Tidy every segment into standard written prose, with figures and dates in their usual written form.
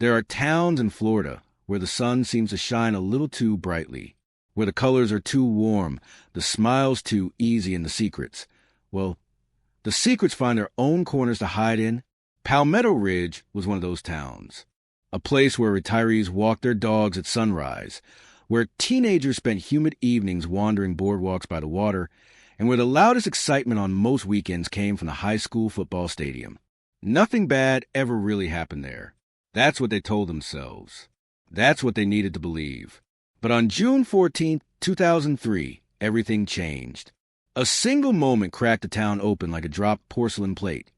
There are towns in Florida where the sun seems to shine a little too brightly, where the colors are too warm, the smiles too easy, and the secrets, well, the secrets find their own corners to hide in. Palmetto Ridge was one of those towns, a place where retirees walked their dogs at sunrise, where teenagers spent humid evenings wandering boardwalks by the water, and where the loudest excitement on most weekends came from the high school football stadium. Nothing bad ever really happened there. That's what they told themselves. That's what they needed to believe. But on June 14, 2003, everything changed. A single moment cracked the town open like a dropped porcelain plate.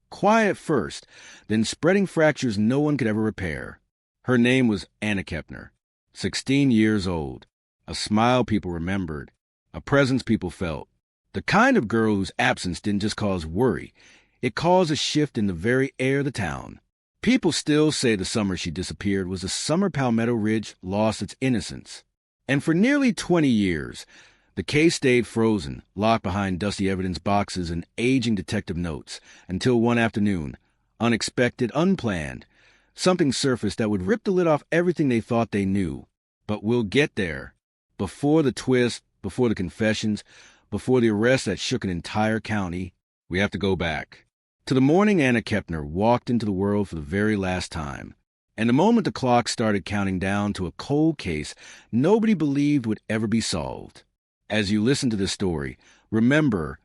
Quiet first, then spreading fractures no one could ever repair. Her name was Anna Kepner, 16 years old, a smile people remembered, a presence people felt, the kind of girl whose absence didn't just cause worry, it caused a shift in the very air of the town. People still say the summer she disappeared was the summer Palmetto Ridge lost its innocence. And for nearly 20 years, the case stayed frozen, locked behind dusty evidence boxes and aging detective notes, until one afternoon, unexpected, unplanned, something surfaced that would rip the lid off everything they thought they knew. But we'll get there. Before the twist, before the confessions, before the arrest that shook an entire county, we have to go back to the morning Anna Kepner walked into the world for the very last time, and the moment the clock started counting down to a cold case nobody believed would ever be solved. As you listen to this story, remember,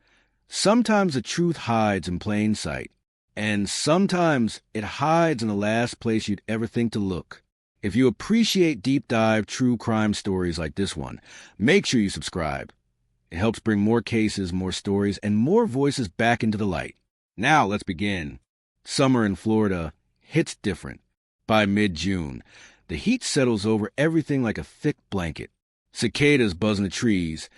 sometimes the truth hides in plain sight, and sometimes it hides in the last place you'd ever think to look. If you appreciate deep dive true crime stories like this one, make sure you subscribe. It helps bring more cases, more stories, and more voices back into the light. Now let's begin. Summer in Florida hits different. By mid-June, the heat settles over everything like a thick blanket. Cicadas buzz in the trees,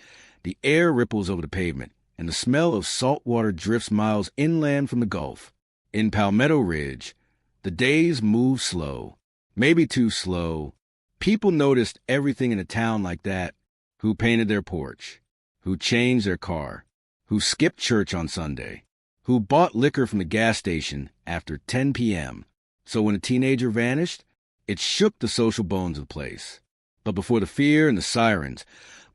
the air ripples over the pavement, and the smell of salt water drifts miles inland from the Gulf. In Palmetto Ridge, the days move slow, maybe too slow. People noticed everything in a town like that: who painted their porch, who changed their car, who skipped church on Sunday, who bought liquor from the gas station after 10 p.m. So when a teenager vanished, it shook the social bones of the place. But before the fear and the sirens,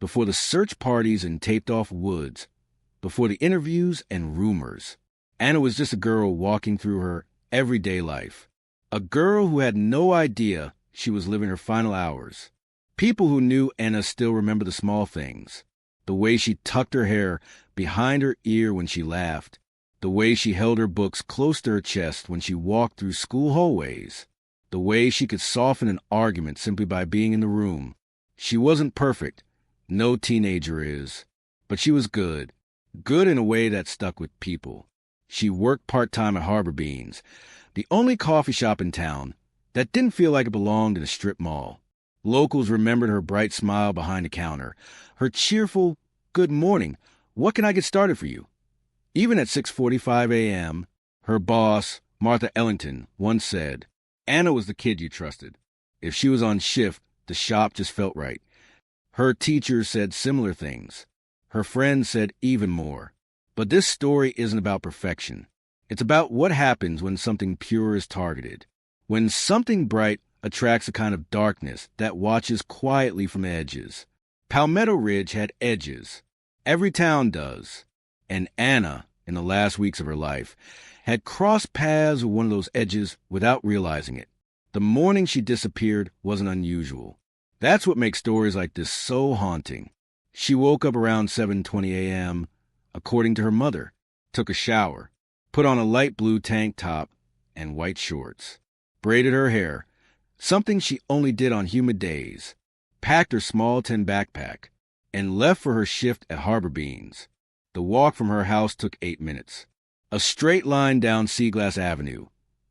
before the search parties and taped-off woods, before the interviews and rumors, Anna was just a girl walking through her everyday life. A girl who had no idea she was living her final hours. People who knew Anna still remember the small things. The way she tucked her hair behind her ear when she laughed. The way she held her books close to her chest when she walked through school hallways. The way she could soften an argument simply by being in the room. She wasn't perfect. No teenager is. But she was good. Good in a way that stuck with people. She worked part-time at Harbor Beans, the only coffee shop in town that didn't feel like it belonged in a strip mall. Locals remembered her bright smile behind the counter, her cheerful, "Good morning, what can I get started for you?" Even at 6:45 a.m., her boss, Martha Ellington, once said, Anna was the kid you trusted. If she was on shift, the shop just felt right. Her teachers said similar things. Her friends said even more. But this story isn't about perfection. It's about what happens when something pure is targeted. When something bright attracts a kind of darkness that watches quietly from the edges. Palmetto Ridge had edges. Every town does. And Anna, in the last weeks of her life, had crossed paths with one of those edges without realizing it. The morning she disappeared wasn't unusual. That's what makes stories like this so haunting. She woke up around 7:20 a.m., according to her mother, took a shower, put on a light blue tank top and white shorts, braided her hair, something she only did on humid days, packed her small tin backpack, and left for her shift at Harbor Beans. The walk from her house took 8 minutes. A straight line down Seaglass Avenue,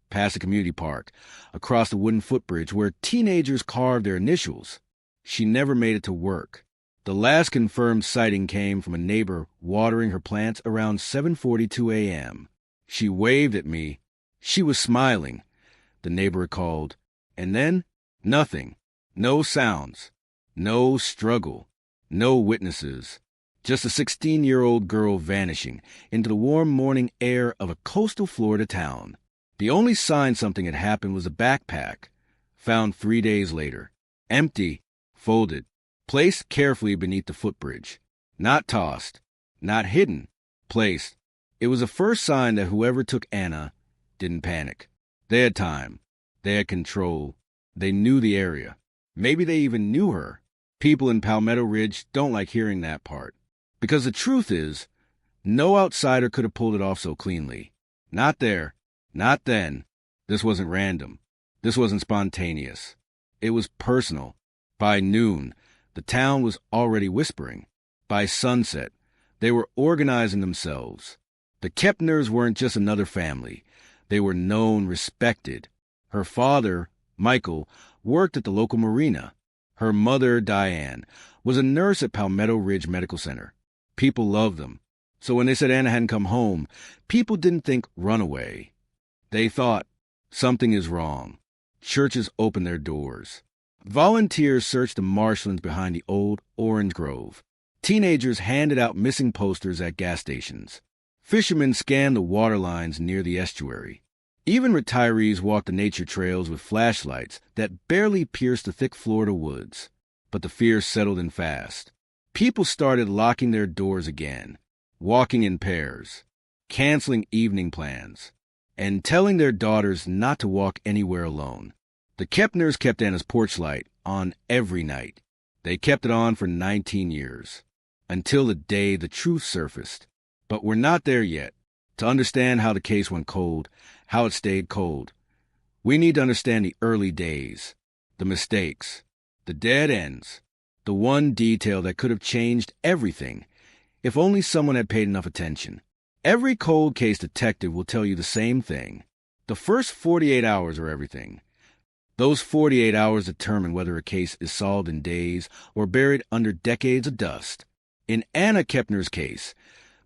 past a community park, across the wooden footbridge where teenagers carved their initials. She never made it to work. The last confirmed sighting came from a neighbor watering her plants around 7:42 a.m. She waved at me. She was smiling, the neighbor recalled. And then, nothing. No sounds. No struggle. No witnesses. Just a 16-year-old girl vanishing into the warm morning air of a coastal Florida town. The only sign something had happened was a backpack, found 3 days later. Empty, folded, placed carefully beneath the footbridge. Not tossed, not hidden, placed. It was the first sign that whoever took Anna didn't panic. They had time. They had control. They knew the area. Maybe they even knew her. People in Palmetto Ridge don't like hearing that part. Because the truth is, no outsider could have pulled it off so cleanly. Not there. Not then. This wasn't random. This wasn't spontaneous. It was personal. By noon, the town was already whispering. By sunset, they were organizing themselves. The Kepners weren't just another family. They were known, respected. Her father, Michael, worked at the local marina. Her mother, Diane, was a nurse at Palmetto Ridge Medical Center. People loved them. So when they said Anna hadn't come home, people didn't think runaway. They thought, something is wrong. Churches opened their doors. Volunteers searched the marshlands behind the old orange grove. Teenagers handed out missing posters at gas stations. Fishermen scanned the water lines near the estuary. Even retirees walked the nature trails with flashlights that barely pierced the thick Florida woods. But the fear settled in fast. People started locking their doors again, walking in pairs, canceling evening plans, and telling their daughters not to walk anywhere alone. The Kepners kept Anna's porch light on every night. They kept it on for 19 years, until the day the truth surfaced. But we're not there yet. To understand how the case went cold, how it stayed cold, we need to understand the early days, the mistakes, the dead ends, the one detail that could have changed everything if only someone had paid enough attention. Every cold case detective will tell you the same thing. The first 48 hours are everything. Those 48 hours determine whether a case is solved in days or buried under decades of dust. In Anna Kepner's case,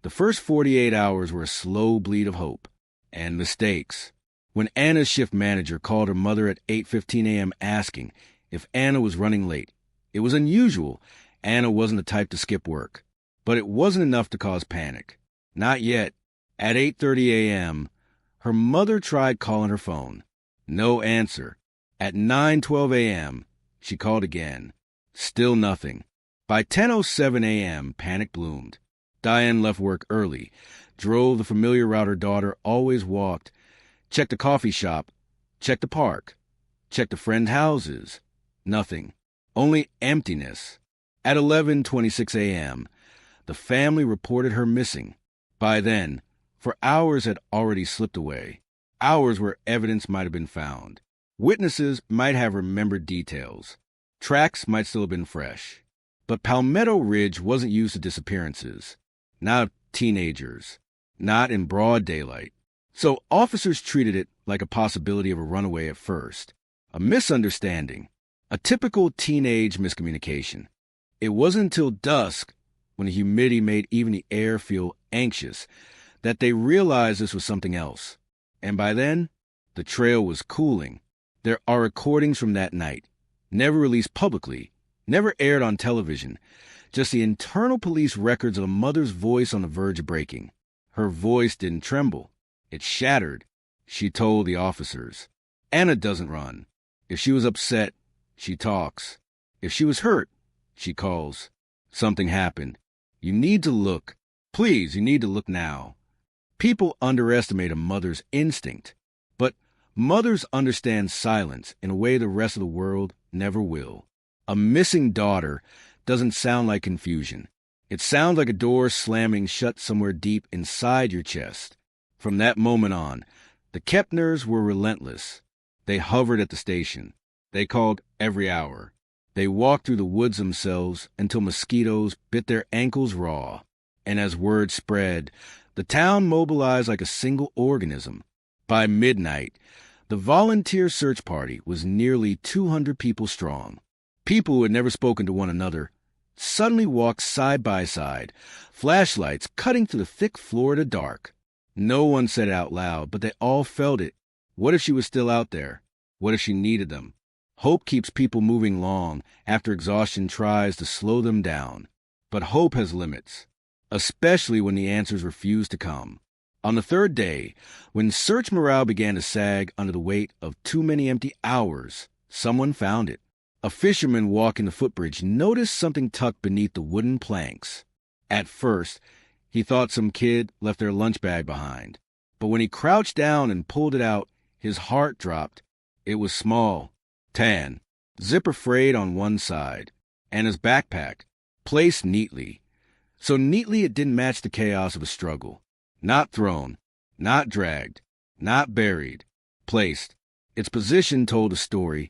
the first 48 hours were a slow bleed of hope and mistakes. When Anna's shift manager called her mother at 8:15 a.m. asking if Anna was running late, it was unusual. Anna wasn't the type to skip work. But it wasn't enough to cause panic. Not yet. At 8:30 a.m., her mother tried calling her phone. No answer. At 9:12 a.m., she called again. Still nothing. By 10:07 a.m., panic bloomed. Diane left work early, drove the familiar route her daughter always walked, checked the coffee shop, checked the park, checked the friends' houses. Nothing. Only emptiness. At 11:26 a.m., the family reported her missing. By then, for hours had already slipped away, hours where evidence might have been found. Witnesses might have remembered details. Tracks might still have been fresh. But Palmetto Ridge wasn't used to disappearances. Not of teenagers. Not in broad daylight. So officers treated it like a possibility of a runaway at first. A misunderstanding. A typical teenage miscommunication. It wasn't until dusk, when the humidity made even the air feel anxious, that they realized this was something else. And by then, the trail was cooling. There are recordings from that night, never released publicly, never aired on television, just the internal police records of a mother's voice on the verge of breaking. Her voice didn't tremble. It shattered. She told the officers, Anna doesn't run. If she was upset, she talks. If she was hurt, she calls. Something happened. You need to look. Please, you need to look now. People underestimate a mother's instinct, but mothers understand silence in a way the rest of the world never will. A missing daughter doesn't sound like confusion. It sounds like a door slamming shut somewhere deep inside your chest. From that moment on, the Kepners were relentless. They hovered at the station. They called every hour. They walked through the woods themselves until mosquitoes bit their ankles raw. And as word spread, the town mobilized like a single organism. By midnight, the volunteer search party was nearly 200 people strong. People who had never spoken to one another suddenly walked side by side, flashlights cutting through the thick Florida dark. No one said it out loud, but they all felt it. What if she was still out there? What if she needed them? Hope keeps people moving long after exhaustion tries to slow them down. But hope has limits, especially when the answers refuse to come. On the third day, when search morale began to sag under the weight of too many empty hours, Someone found it. A fisherman walking the footbridge noticed something tucked beneath the wooden planks. At first, he thought some kid left their lunch bag behind. But when he crouched down and pulled it out, his heart dropped. It was small, tan, zipper frayed on one side, and his backpack, placed neatly. So neatly it didn't match the chaos of a struggle. Not thrown, not dragged, not buried, placed. Its position told a story,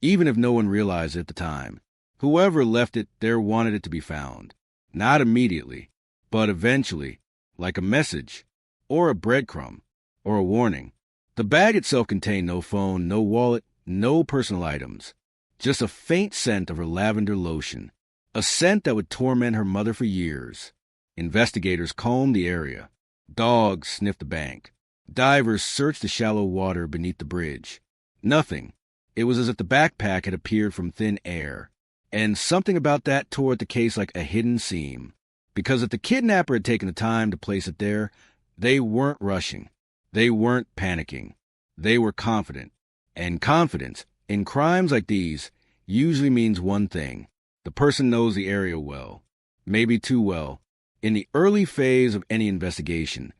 even if no one realized it at the time. Whoever left it there wanted it to be found. Not immediately, but eventually, like a message, or a breadcrumb, or a warning. The bag itself contained no phone, no wallet, no personal items. Just a faint scent of her lavender lotion. A scent that would torment her mother for years. Investigators combed the area. Dogs sniffed the bank. Divers searched the shallow water beneath the bridge. Nothing. It was as if the backpack had appeared from thin air. And something about that tore at the case like a hidden seam. Because if the kidnapper had taken the time to place it there, they weren't rushing. They weren't panicking. They were confident. And confidence, in crimes like these, usually means one thing. The person knows the area well. Maybe too well. In the early phase of any investigation,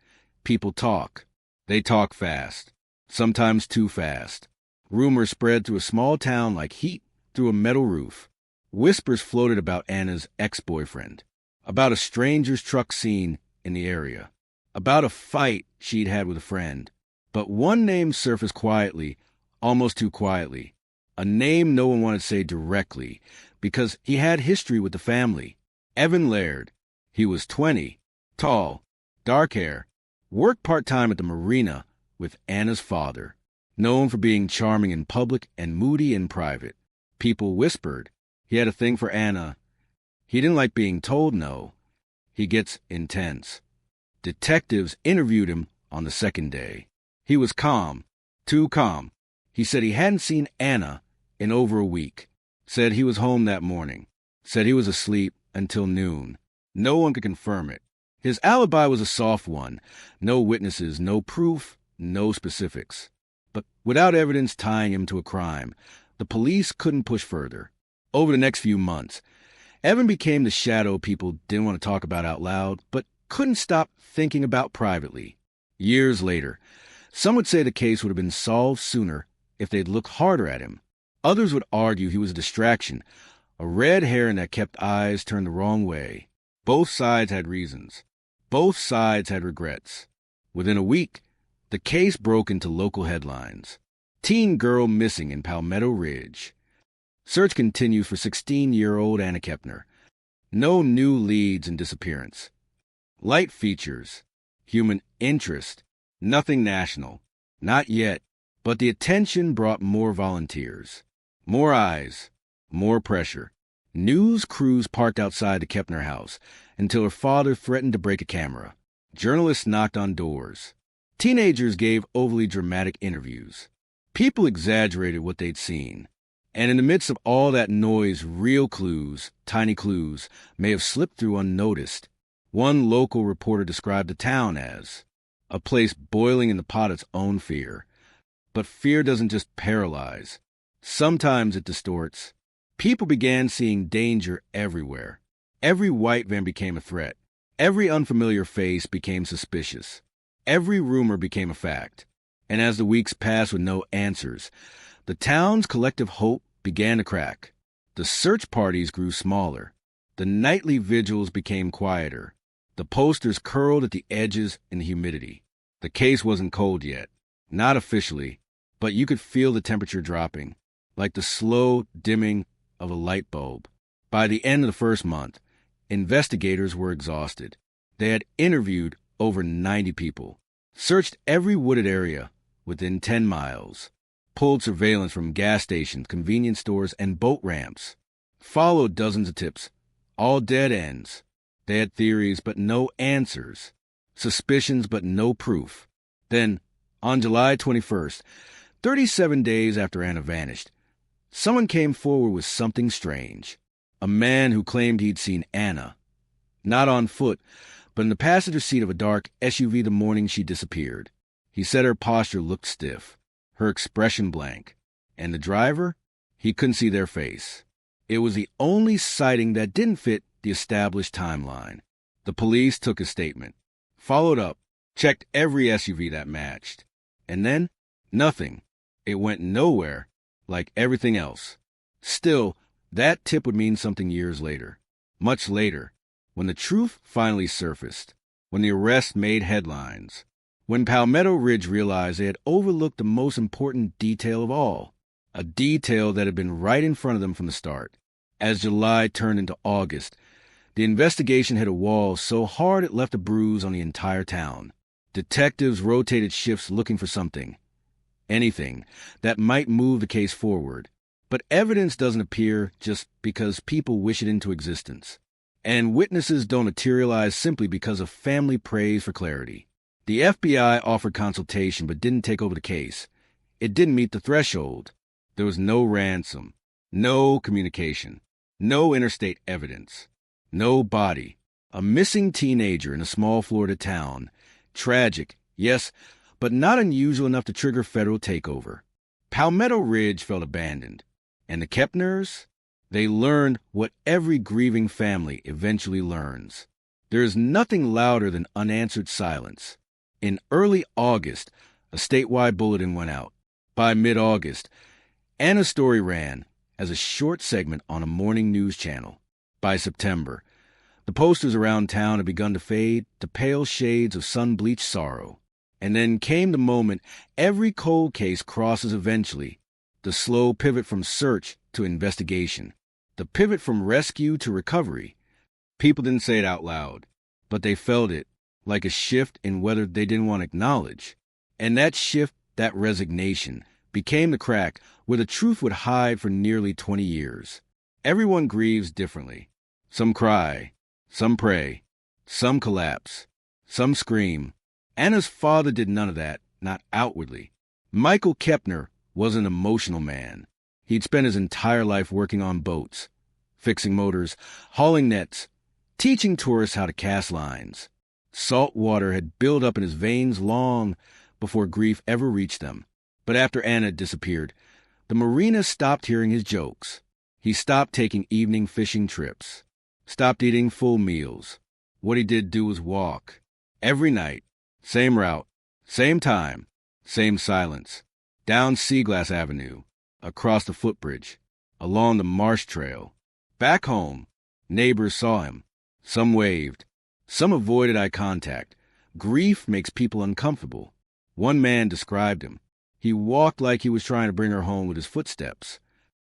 people talk. They talk fast. Sometimes too fast. Rumors spread through a small town like heat through a metal roof. Whispers floated about Anna's ex-boyfriend. About a stranger's truck seen in the area. About a fight she'd had with a friend. But one name surfaced quietly, almost too quietly. A name no one wanted to say directly, because he had history with the family. Evan Laird. He was 20, tall, dark hair, worked part-time at the marina with Anna's father. Known for being charming in public and moody in private. People whispered. He had a thing for Anna. He didn't like being told no. He gets intense. Detectives interviewed him on the second day. He was calm, too calm. He said he hadn't seen Anna in over a week. Said he was home that morning. Said he was asleep until noon. No one could confirm it. His alibi was a soft one. No witnesses, no proof, no specifics. But without evidence tying him to a crime, the police couldn't push further. Over the next few months, Evan became the shadow people didn't want to talk about out loud, but couldn't stop thinking about privately. Years later, some would say the case would have been solved sooner if they'd looked harder at him. Others would argue he was a distraction, a red herring that kept eyes turned the wrong way. Both sides had reasons. Both sides had regrets. Within a week, the case broke into local headlines. Teen girl missing in Palmetto Ridge. Search continues for 16-year-old Anna Kepner. No new leads in disappearance. Light features. Human interest. Nothing national. Not yet. But the attention brought more volunteers. More eyes. More pressure. News crews parked outside the Kepner house until her father threatened to break a camera. Journalists knocked on doors. Teenagers gave overly dramatic interviews. People exaggerated what they'd seen. And in the midst of all that noise, real clues, tiny clues, may have slipped through unnoticed. One local reporter described the town as a place boiling in the pot of its own fear. But fear doesn't just paralyze. Sometimes it distorts. People began seeing danger everywhere. Every white van became a threat. Every unfamiliar face became suspicious. Every rumor became a fact. And as the weeks passed with no answers, the town's collective hope began to crack. The search parties grew smaller. The nightly vigils became quieter. The posters curled at the edges in the humidity. The case wasn't cold yet. Not officially, but you could feel the temperature dropping, like the slow dimming of a light bulb. By the end of the first month, investigators were exhausted. They had interviewed over 90 people, searched every wooded area within 10 miles, pulled surveillance from gas stations, convenience stores, and boat ramps, followed dozens of tips, all dead ends. They had theories but no answers, suspicions but no proof. Then, on July 21st, 37 days after Anna vanished, someone came forward with something strange. A man who claimed he'd seen Anna, not on foot, but in the passenger seat of a dark SUV the morning she disappeared. He said her posture looked stiff, her expression blank, and the driver, He couldn't see their face. It was the only sighting that didn't fit the established timeline. The police took a statement, followed up, checked every SUV that matched. And then, nothing. It went nowhere, like everything else. Still, that tip would mean something years later. Much later, when the truth finally surfaced, when the arrest made headlines, when Palmetto Ridge realized they had overlooked the most important detail of all, a detail that had been right in front of them from the start. As July turned into August, the investigation hit a wall so hard it left a bruise on the entire town. Detectives rotated shifts looking for something, anything, that might move the case forward. But evidence doesn't appear just because people wish it into existence. And witnesses don't materialize simply because of family praise for clarity. The FBI offered consultation but didn't take over the case. It didn't meet the threshold. There was no ransom, no communication, no interstate evidence, no body. A missing teenager in a small Florida town. Tragic, yes, but not unusual enough to trigger federal takeover. Palmetto Ridge felt abandoned. And the Kepners? They learned what every grieving family eventually learns. There is nothing louder than unanswered silence. In early August, a statewide bulletin went out. By mid-August, Anna's story ran as a short segment on a morning news channel. By September, the posters around town had begun to fade to pale shades of sun-bleached sorrow. And then came the moment every cold case crosses eventually, the slow pivot from search to investigation, the pivot from rescue to recovery. People didn't say it out loud, but they felt it, like a shift in whether they didn't want to acknowledge. And that shift, that resignation, became the crack where the truth would hide for nearly 20 years. Everyone grieves differently. Some cry, some pray, some collapse, some scream. Anna's father did none of that, not outwardly. Michael Kepner was an emotional man. He'd spent his entire life working on boats, fixing motors, hauling nets, teaching tourists how to cast lines. Salt water had built up in his veins long before grief ever reached them. But after Anna disappeared, the marina stopped hearing his jokes. He stopped taking evening fishing trips, stopped eating full meals. What he did do was walk. Every night, same route, same time, same silence. Down Seaglass Avenue, across the footbridge, along the marsh trail. Back home, neighbors saw him. Some waved. Some avoided eye contact. Grief makes people uncomfortable. One man described him. He walked like he was trying to bring her home with his footsteps.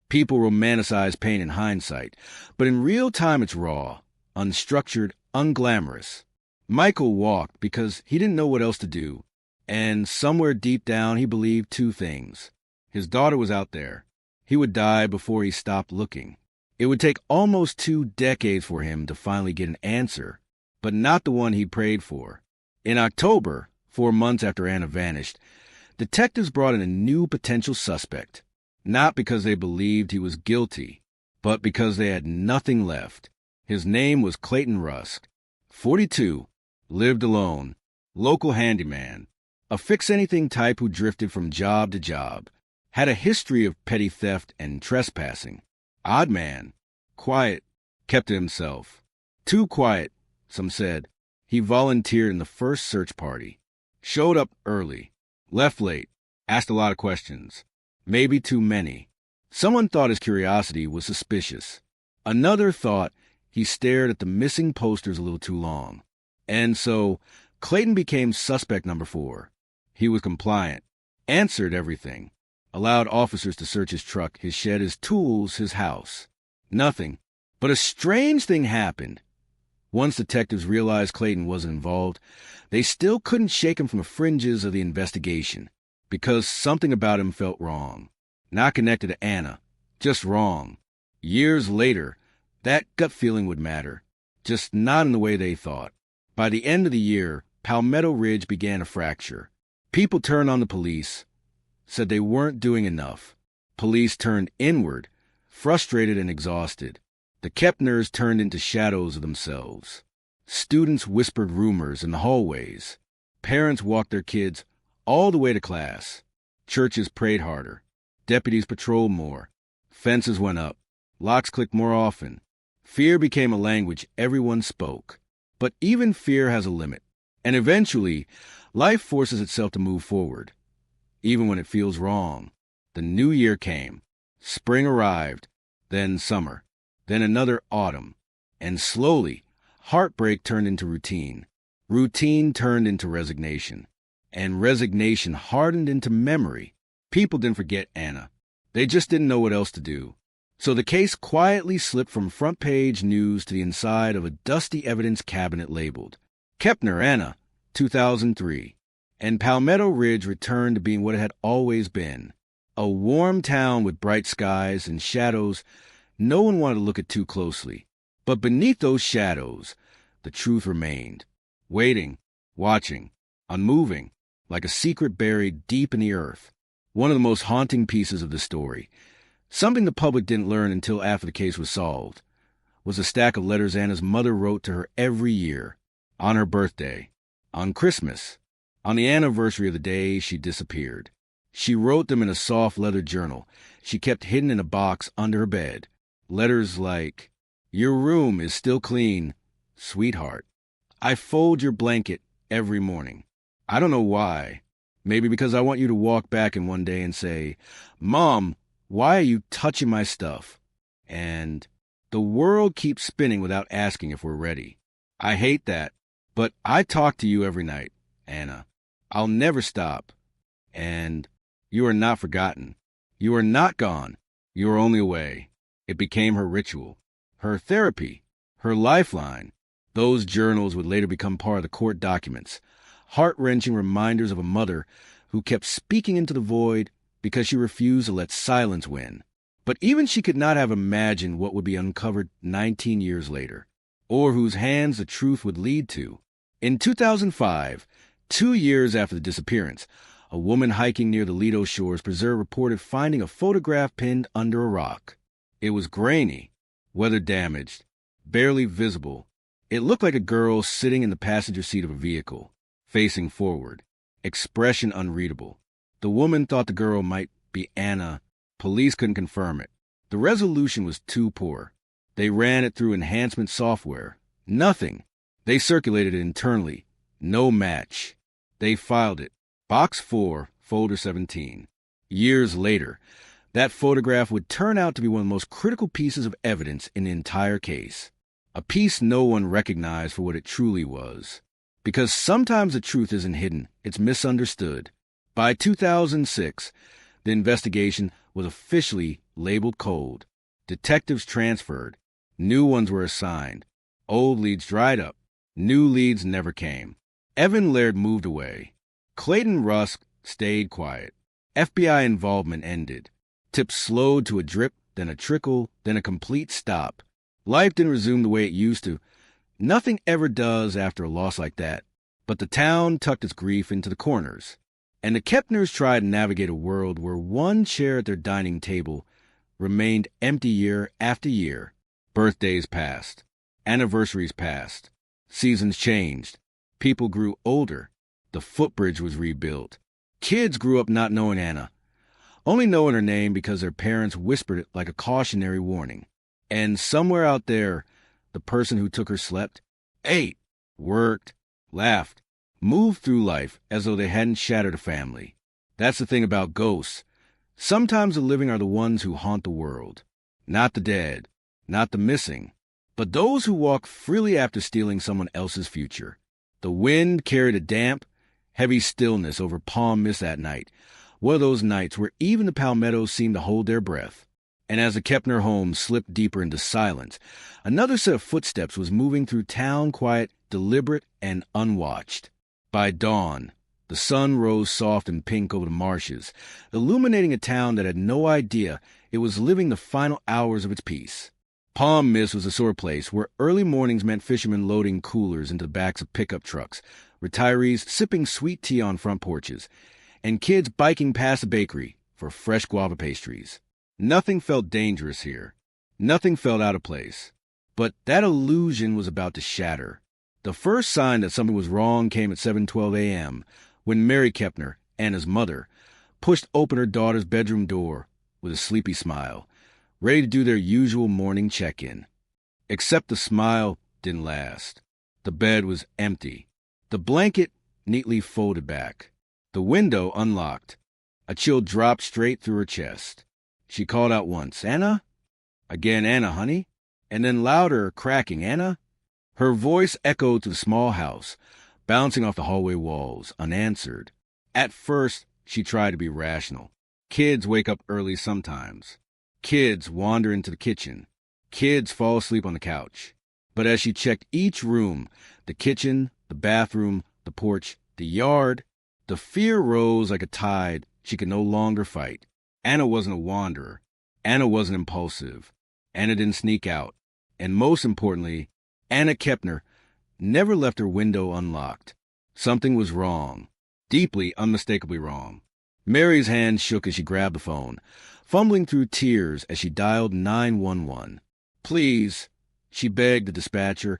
People romanticize pain in hindsight, but in real time it's raw, unstructured, unglamorous. Michael walked because he didn't know what else to do. And somewhere deep down, he believed two things. His daughter was out there. He would die before he stopped looking. It would take almost 2 decades for him to finally get an answer, but not the one he prayed for. In October, 4 months after Anna vanished, detectives brought in a new potential suspect, not because they believed he was guilty, but because they had nothing left. His name was Clayton Rusk, 42, lived alone, local handyman. A fix-anything type who drifted from job to job, had a history of petty theft and trespassing. Odd man, quiet, kept to himself. Too quiet, some said. He volunteered in the first search party, showed up early, left late, asked a lot of questions, maybe too many. Someone thought his curiosity was suspicious. Another thought he stared at the missing posters a little too long. And so Clayton became suspect number 4. He was compliant, answered everything, allowed officers to search his truck, his shed, his tools, his house. Nothing. But a strange thing happened. Once detectives realized Clayton wasn't involved, they still couldn't shake him from the fringes of the investigation, because something about him felt wrong. Not connected to Anna, just wrong. Years later, that gut feeling would matter, just not in the way they thought. By the end of the year, Palmetto Ridge began to fracture. People turned on the police, said they weren't doing enough. Police turned inward, frustrated and exhausted. The Kepners turned into shadows of themselves. Students whispered rumors in the hallways. Parents walked their kids all the way to class. Churches prayed harder. Deputies patrolled more. Fences went up. Locks clicked more often. Fear became a language everyone spoke. But even fear has a limit. And eventually, life forces itself to move forward. Even when it feels wrong. The new year came. Spring arrived. Then summer. Then another autumn. And slowly, heartbreak turned into routine. Routine turned into resignation. And resignation hardened into memory. People didn't forget Anna. They just didn't know what else to do. So the case quietly slipped from front-page news to the inside of a dusty evidence cabinet labeled Kepner, Anna, 2003. And Palmetto Ridge returned to being what it had always been. A warm town with bright skies and shadows no one wanted to look at too closely. But beneath those shadows, the truth remained. Waiting, watching, unmoving, like a secret buried deep in the earth. One of the most haunting pieces of the story, something the public didn't learn until after the case was solved, was a stack of letters Anna's mother wrote to her every year, on her birthday, on Christmas, on the anniversary of the day she disappeared. She wrote them in a soft leather journal she kept hidden in a box under her bed. Letters like, "Your room is still clean, sweetheart. I fold your blanket every morning. I don't know why. Maybe because I want you to walk back in one day and say, 'Mom, why are you touching my stuff?' And, 'The world keeps spinning without asking if we're ready.' I hate that, but I talk to you every night, Anna. I'll never stop. And you are not forgotten. You are not gone. You are only away." It became her ritual, her therapy, her lifeline. Those journals would later become part of the court documents, heart-wrenching reminders of a mother who kept speaking into the void because she refused to let silence win. But even she could not have imagined what would be uncovered 19 years later, or whose hands the truth would lead to. In 2005, 2 years after the disappearance, a woman hiking near the Lido Shores Preserve reported finding a photograph pinned under a rock. It was grainy, weather-damaged, barely visible. It looked like a girl sitting in the passenger seat of a vehicle, facing forward, expression unreadable. The woman thought the girl might be Anna. Police couldn't confirm it. The resolution was too poor. They ran it through enhancement software. Nothing. They circulated it internally. No match. They filed it. Box 4, Folder 17. Years later, that photograph would turn out to be one of the most critical pieces of evidence in the entire case. A piece no one recognized for what it truly was. Because sometimes the truth isn't hidden, it's misunderstood. By 2006, the investigation was officially labeled cold. Detectives transferred. New ones were assigned. Old leads dried up. New leads never came. Evan Laird moved away. Clayton Rusk stayed quiet. FBI involvement ended. Tips slowed to a drip, then a trickle, then a complete stop. Life didn't resume the way it used to. Nothing ever does after a loss like that. But the town tucked its grief into the corners. And the Kepners tried to navigate a world where one chair at their dining table remained empty year after year. Birthdays passed. Anniversaries passed. Seasons changed. People grew older. The footbridge was rebuilt. Kids grew up not knowing Anna, only knowing her name because their parents whispered it like a cautionary warning. And somewhere out there, the person who took her slept, ate, worked, laughed, moved through life as though they hadn't shattered a family. That's the thing about ghosts. Sometimes the living are the ones who haunt the world. Not the dead, not the missing, but those who walk freely after stealing someone else's future. The wind carried a damp, heavy stillness over Palm Mist that night, one of those nights where even the palmettos seemed to hold their breath. And as the Kepner home slipped deeper into silence, another set of footsteps was moving through town, quiet, deliberate, and unwatched. By dawn, the sun rose soft and pink over the marshes, illuminating a town that had no idea it was living the final hours of its peace. Palm Mist was the sort of place where early mornings meant fishermen loading coolers into the backs of pickup trucks, retirees sipping sweet tea on front porches, and kids biking past the bakery for fresh guava pastries. Nothing felt dangerous here. Nothing felt out of place. But that illusion was about to shatter. The first sign that something was wrong came at 7:12 a.m. when Mary Kepner, Anna's mother, pushed open her daughter's bedroom door with a sleepy smile. ready to do their usual morning check-in. Except the smile didn't last. The bed was empty. The blanket neatly folded back. The window unlocked. A chill dropped straight through her chest. She called out once, "Anna?" Again, "Anna, honey?" And then louder, cracking, "Anna?" Her voice echoed through the small house, bouncing off the hallway walls, unanswered. At first, she tried to be rational. Kids wake up early sometimes. Kids wander into the kitchen. Kids fall asleep on the couch. But as she checked each room, the kitchen, the bathroom, the porch, the yard, the fear rose like a tide she could no longer fight. Anna wasn't a wanderer. Anna wasn't impulsive. Anna didn't sneak out. And most importantly, Anna Kepner never left her window unlocked. Something was wrong. Deeply, unmistakably wrong. Mary's hand shook as she grabbed the phone, fumbling through tears as she dialed 911. "Please," she begged the dispatcher,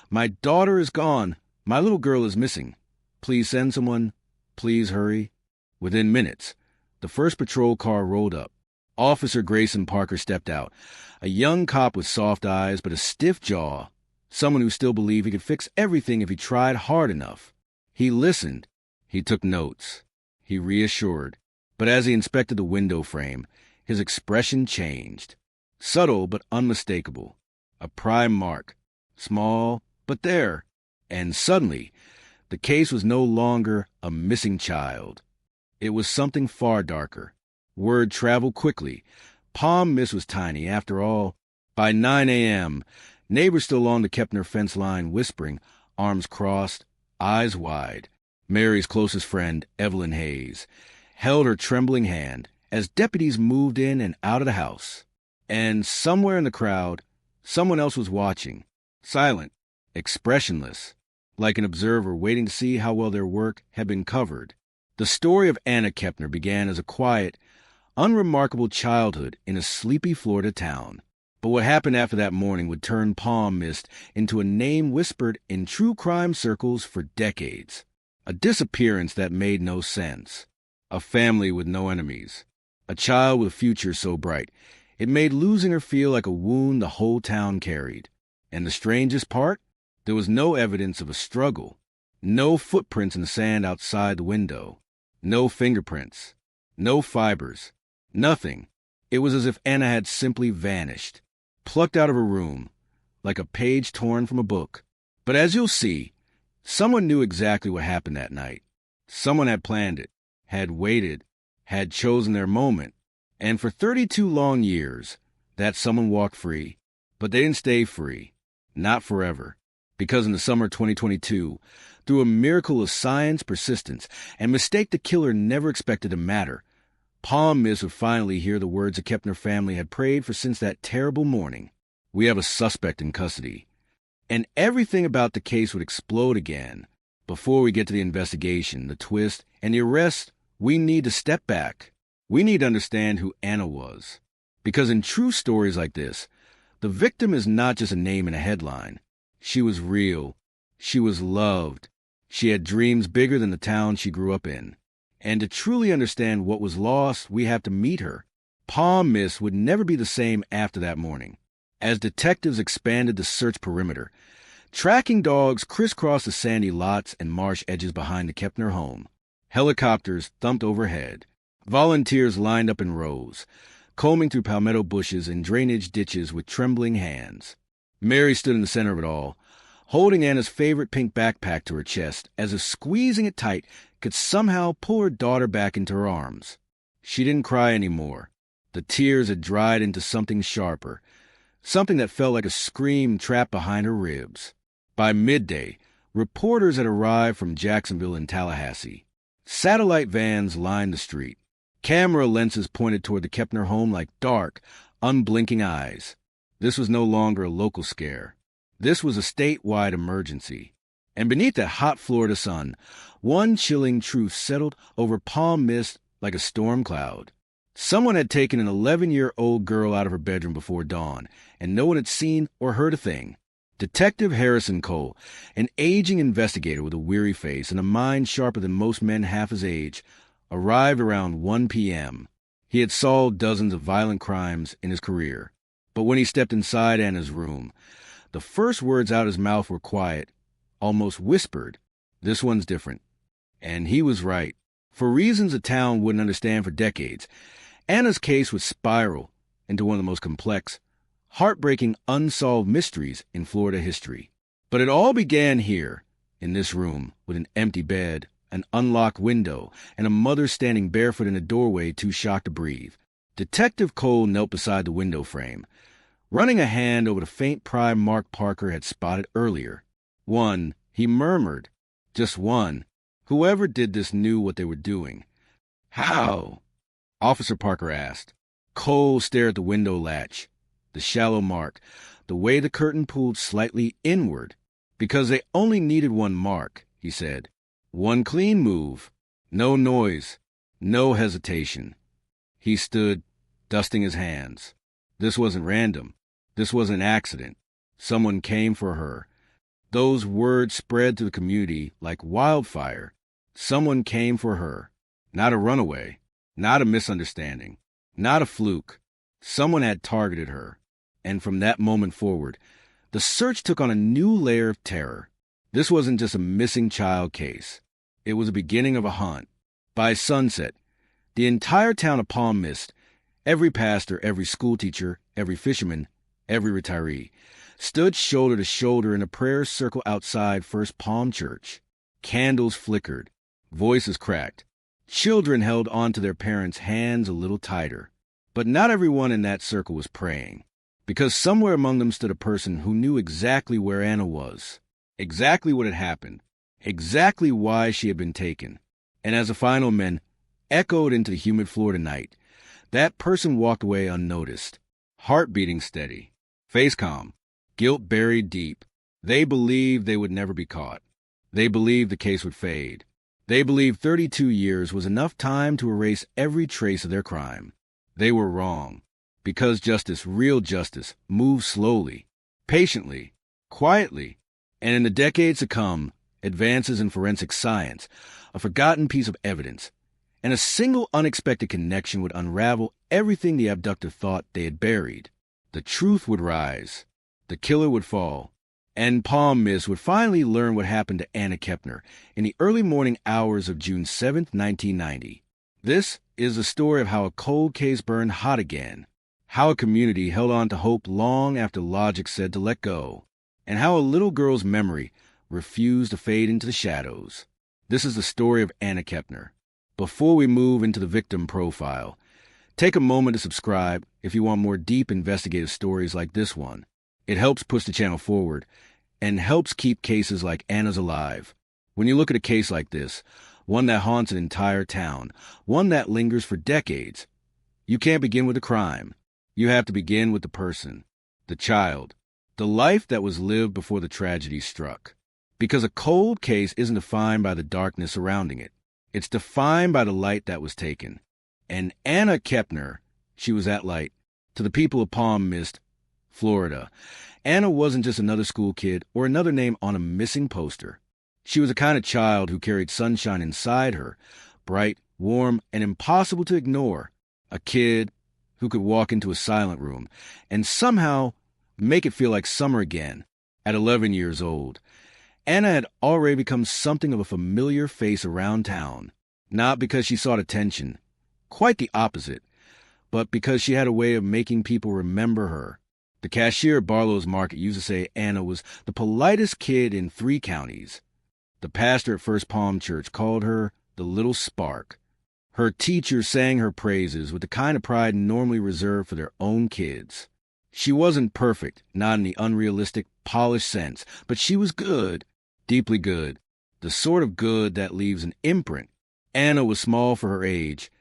"my daughter is gone. My little girl is missing. Please send someone. Please hurry." Within minutes, the first patrol car rolled up. Officer Grayson Parker stepped out, a young cop with soft eyes but a stiff jaw, someone who still believed he could fix everything if he tried hard enough. He listened. He took notes. He reassured. But as he inspected the window frame, his expression changed. Subtle but unmistakable. A prime mark. Small, but there. And suddenly, the case was no longer a missing child. It was something far darker. Word traveled quickly. Palm Mist was tiny, after all. By 9 a.m., neighbors still along the Kepner fence line whispering, arms crossed, eyes wide. Mary's closest friend, Evelyn Hayes, held her trembling hand as deputies moved in and out of the house. And somewhere in the crowd, someone else was watching, silent, expressionless, like an observer waiting to see how well their work had been covered. The story of Anna Kepner began as a quiet, unremarkable childhood in a sleepy Florida town. But what happened after that morning would turn Palm Mist into a name whispered in true crime circles for decades. A disappearance that made no sense. A family with no enemies. A child with a future so bright, it made losing her feel like a wound the whole town carried. And the strangest part? There was no evidence of a struggle. No footprints in the sand outside the window. No fingerprints. No fibers. Nothing. It was as if Anna had simply vanished, plucked out of a room, like a page torn from a book. But as you'll see, someone knew exactly what happened that night. Someone had planned it, had waited, had chosen their moment. And for 32 long years, that someone walked free. But they didn't stay free. Not forever. Because in the summer of 2022, through a miracle of science, persistence, and mistake the killer never expected to matter, Palm Mist would finally hear the words the Kepner family had prayed for since that terrible morning. "We have a suspect in custody." And everything about the case would explode again. Before we get to the investigation, the twist, and the arrest, we need to step back. We need to understand who Anna was. Because in true stories like this, the victim is not just a name in a headline. She was real. She was loved. She had dreams bigger than the town she grew up in. And to truly understand what was lost, we have to meet her. Palm Mist would never be the same after that morning. As detectives expanded the search perimeter, tracking dogs crisscrossed the sandy lots and marsh edges behind the Kepner home. Helicopters thumped overhead. Volunteers lined up in rows, combing through palmetto bushes and drainage ditches with trembling hands. Mary stood in the center of it all, holding Anna's favorite pink backpack to her chest, as if squeezing it tight could somehow pull her daughter back into her arms. She didn't cry anymore. The tears had dried into something sharper, something that felt like a scream trapped behind her ribs. By midday, reporters had arrived from Jacksonville and Tallahassee. Satellite vans lined the street. Camera lenses pointed toward the Kepner home like dark, unblinking eyes. This was no longer a local scare. This was a statewide emergency. And beneath that hot Florida sun, one chilling truth settled over Palm Mist like a storm cloud. Someone had taken an 11-year-old girl out of her bedroom before dawn, and no one had seen or heard a thing. Detective Harrison Cole, an aging investigator with a weary face and a mind sharper than most men half his age, arrived around 1 p.m. He had solved dozens of violent crimes in his career. But when he stepped inside Anna's room, the first words out of his mouth were quiet, almost whispered. This one's different. And he was right. For reasons the town wouldn't understand for decades, Anna's case would spiral into one of the most complex, heartbreaking, unsolved mysteries in Florida history. But it all began here, in this room, with an empty bed, an unlocked window, and a mother standing barefoot in a doorway too shocked to breathe. Detective Cole knelt beside the window frame, running a hand over the faint prime mark Parker had spotted earlier. One, he murmured. Just one. Whoever did this knew what they were doing. How? Officer Parker asked. Cole stared at the window latch, the shallow mark, the way the curtain pulled slightly inward. Because they only needed one mark, he said. One clean move. No noise. No hesitation. He stood, dusting his hands. This wasn't random. This was an accident. Someone came for her. Those words spread to the community like wildfire. Someone came for her. Not a runaway. Not a misunderstanding. Not a fluke. Someone had targeted her. And from that moment forward, the search took on a new layer of terror. This wasn't just a missing child case. It was the beginning of a hunt. By sunset, the entire town of Palm Mist, every pastor, every schoolteacher, every fisherman, every retiree, stood shoulder to shoulder in a prayer circle outside First Palm Church. Candles flickered. Voices cracked. Children held on to their parents' hands a little tighter. But not everyone in that circle was praying, because somewhere among them stood a person who knew exactly where Anna was, exactly what had happened, exactly why she had been taken. And as the final men echoed into the humid Florida night, that person walked away unnoticed, heart beating steady, face calm, guilt buried deep. They believed they would never be caught. They believed the case would fade. They believed 32 years was enough time to erase every trace of their crime. They were wrong, because justice, real justice, moves slowly, patiently, quietly, and in the decades to come, advances in forensic science, a forgotten piece of evidence, and a single unexpected connection would unravel everything the abductor thought they had buried. The truth would rise, the killer would fall, and Palm Mist would finally learn what happened to Anna Kepner in the early morning hours of June 7, 1990. This is the story of how a cold case burned hot again, how a community held on to hope long after logic said to let go, and how a little girl's memory refused to fade into the shadows. This is the story of Anna Kepner. Before we move into the victim profile, take a moment to subscribe if you want more deep investigative stories like this one. It helps push the channel forward and helps keep cases like Anna's alive. When you look at a case like this, one that haunts an entire town, one that lingers for decades, you can't begin with the crime. You have to begin with the person, the child, the life that was lived before the tragedy struck. Because a cold case isn't defined by the darkness surrounding it. It's defined by the light that was taken. And Anna Kepner, she was that light. To the people of Palm Mist, Florida, Anna wasn't just another school kid or another name on a missing poster. She was the kind of child who carried sunshine inside her, bright, warm, and impossible to ignore. A kid who could walk into a silent room and somehow make it feel like summer again. At 11 years old, Anna had already become something of a familiar face around town, not because she sought attention, quite the opposite, but because she had a way of making people remember her. The cashier at Barlow's Market used to say Anna was the politest kid in 3 counties. The pastor at First Palm Church called her the little spark. Her teachers sang her praises with the kind of pride normally reserved for their own kids. She wasn't perfect, not in the unrealistic, polished sense, but she was good, deeply good, the sort of good that leaves an imprint. Anna was small for her age,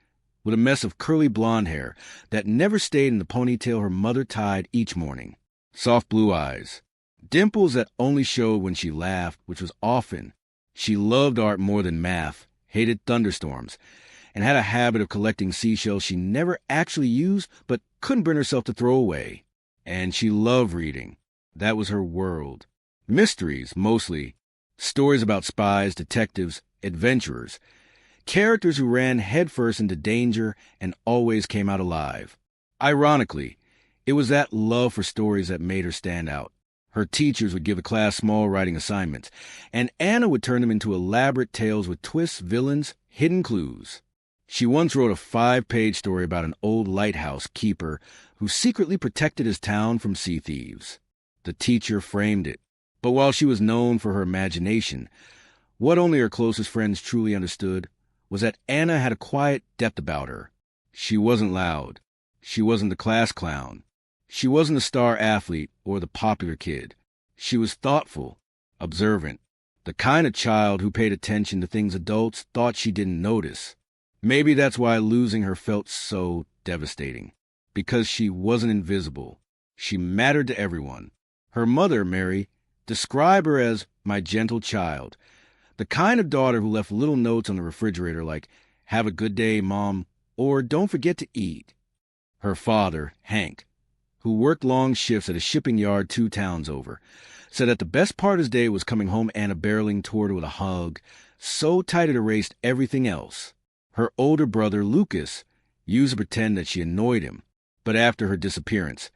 with a mess of curly blonde hair that never stayed in the ponytail her mother tied each morning. Soft blue eyes, dimples that only showed when she laughed, which was often. She loved art more than math, hated thunderstorms, and had a habit of collecting seashells she never actually used but couldn't bring herself to throw away. And she loved reading. That was her world. Mysteries, mostly. Stories about spies, detectives, adventurers. Characters who ran headfirst into danger and always came out alive. Ironically, it was that love for stories that made her stand out. Her teachers would give the class small writing assignments, and Anna would turn them into elaborate tales with twists, villains, hidden clues. She once wrote a 5-page story about an old lighthouse keeper who secretly protected his town from sea thieves. The teacher framed it, but while she was known for her imagination, what only her closest friends truly understood was that Anna had a quiet depth about her. She wasn't loud. She wasn't the class clown. She wasn't the star athlete or the popular kid. She was thoughtful, observant, the kind of child who paid attention to things adults thought she didn't notice. Maybe that's why losing her felt so devastating. Because she wasn't invisible. She mattered to everyone. Her mother, Mary, described her as my gentle child, the kind of daughter who left little notes on the refrigerator like, "Have a good day, Mom," or "Don't forget to eat." Her father, Hank, who worked long shifts at a shipping yard 2 towns over, said that the best part of his day was coming home Anna barreling toward her with a hug, so tight it erased everything else. Her older brother, Lucas, used to pretend that she annoyed him, but after her disappearance,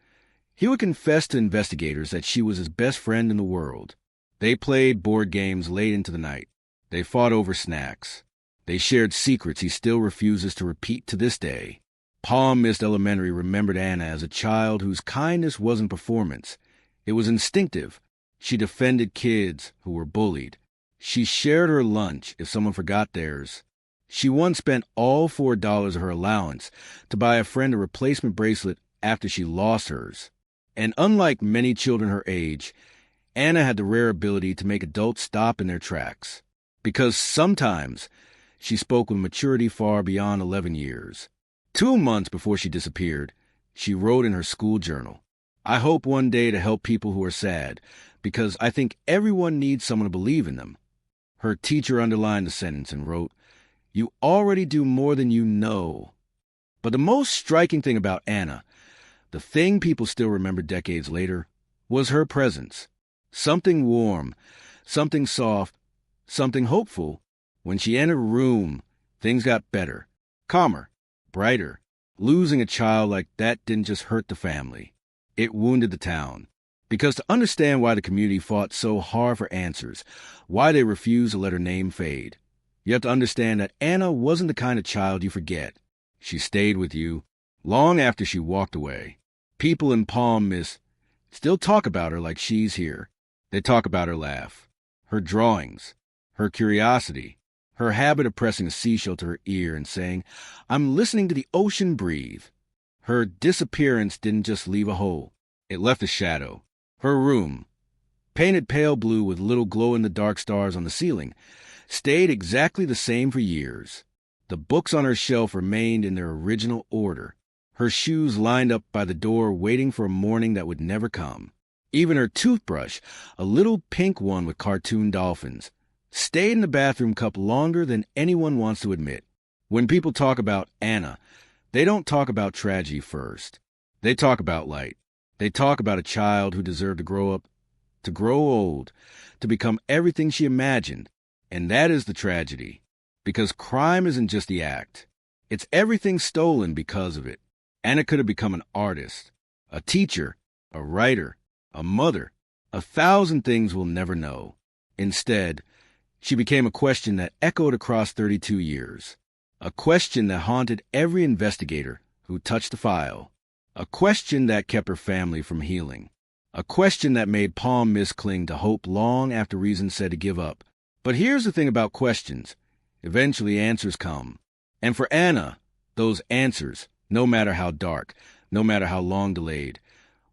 he would confess to investigators that she was his best friend in the world. They played board games late into the night. They fought over snacks. They shared secrets he still refuses to repeat to this day. Palm Mist Elementary remembered Anna as a child whose kindness wasn't performance. It was instinctive. She defended kids who were bullied. She shared her lunch if someone forgot theirs. She once spent all $4 of her allowance to buy a friend a replacement bracelet after she lost hers. And unlike many children her age, Anna had the rare ability to make adults stop in their tracks. Because sometimes she spoke with maturity far beyond 11 years. 2 months before she disappeared, she wrote in her school journal, "I hope one day to help people who are sad, because I think everyone needs someone to believe in them." Her teacher underlined the sentence and wrote, "You already do more than you know." But the most striking thing about Anna, the thing people still remember decades later, was her presence. Something warm, something soft, something hopeful. When she entered a room, things got better, calmer, brighter. Losing a child like that didn't just hurt the family. It wounded the town. Because to understand why the community fought so hard for answers, why they refused to let her name fade, you have to understand that Anna wasn't the kind of child you forget. She stayed with you long after she walked away. People in Palm Mist still talk about her like she's here. They talk about her laugh, her drawings, her curiosity, her habit of pressing a seashell to her ear and saying, "I'm listening to the ocean breathe." Her disappearance didn't just leave a hole. It left a shadow. Her room, painted pale blue with little glow-in-the-dark stars on the ceiling, stayed exactly the same for years. The books on her shelf remained in their original order. Her shoes lined up by the door waiting for a morning that would never come. Even her toothbrush, a little pink one with cartoon dolphins, stayed in the bathroom cup longer than anyone wants to admit. When people talk about Anna, they don't talk about tragedy first. They talk about light. They talk about a child who deserved to grow up, to grow old, to become everything she imagined. And that is the tragedy. Because crime isn't just the act. It's everything stolen because of it. Anna could have become an artist, a teacher, a writer, a mother, 1,000 things we'll never know. Instead, she became a question that echoed across 32 years. A question that haunted every investigator who touched the file. A question that kept her family from healing. A question that made Palm Mist cling to hope long after reason said to give up. But here's the thing about questions. Eventually answers come. And for Anna, those answers, no matter how dark, no matter how long delayed,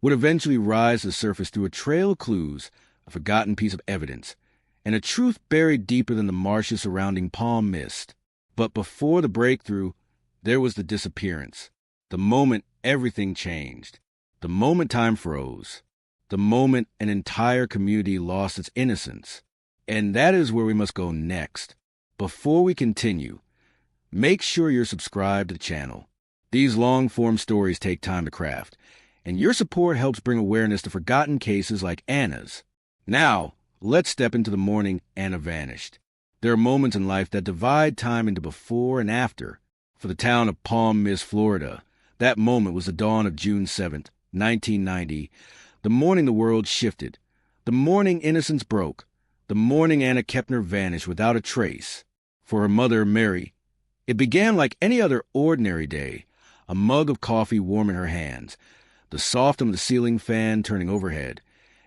would eventually rise to the surface through a trail of clues, a forgotten piece of evidence, and a truth buried deeper than the marshes surrounding Palm Mist. But before the breakthrough, there was the disappearance. The moment everything changed. The moment time froze. The moment an entire community lost its innocence. And that is where we must go next. Before we continue, make sure you're subscribed to the channel. These long-form stories take time to craft, and your support helps bring awareness to forgotten cases like Anna's. Now, let's step into the morning Anna vanished. There are moments in life that divide time into before and after. For the town of Palm Mist, Florida, that moment was the dawn of June 7th, 1990, the morning the world shifted, the morning innocence broke, the morning Anna Kepner vanished without a trace. For her mother, Mary, it began like any other ordinary day, a mug of coffee warm in her hands, the soft of the ceiling fan turning overhead,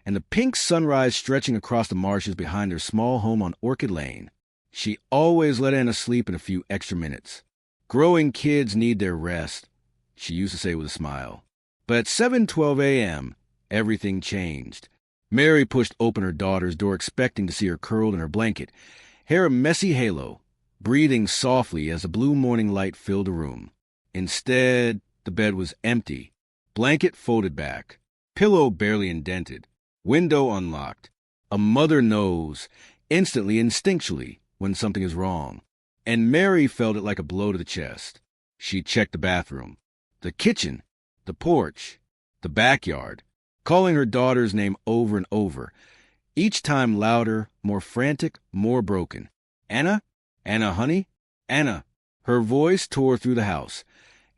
and the pink sunrise stretching across the marshes behind their small home on Orchid Lane. She always let Anna sleep in a few extra minutes. Growing kids need their rest, she used to say with a smile. But at 7:12 a.m., everything changed. Mary pushed open her daughter's door expecting to see her curled in her blanket, hair a messy halo, breathing softly as the blue morning light filled the room. Instead, the bed was empty, blanket folded back, pillow barely indented, window unlocked. A mother knows, instantly, instinctually, when something is wrong. And Mary felt it like a blow to the chest. She checked the bathroom, the kitchen, the porch, the backyard, calling her daughter's name over and over, each time louder, more frantic, more broken. Anna? Anna, honey? Anna. Her voice tore through the house,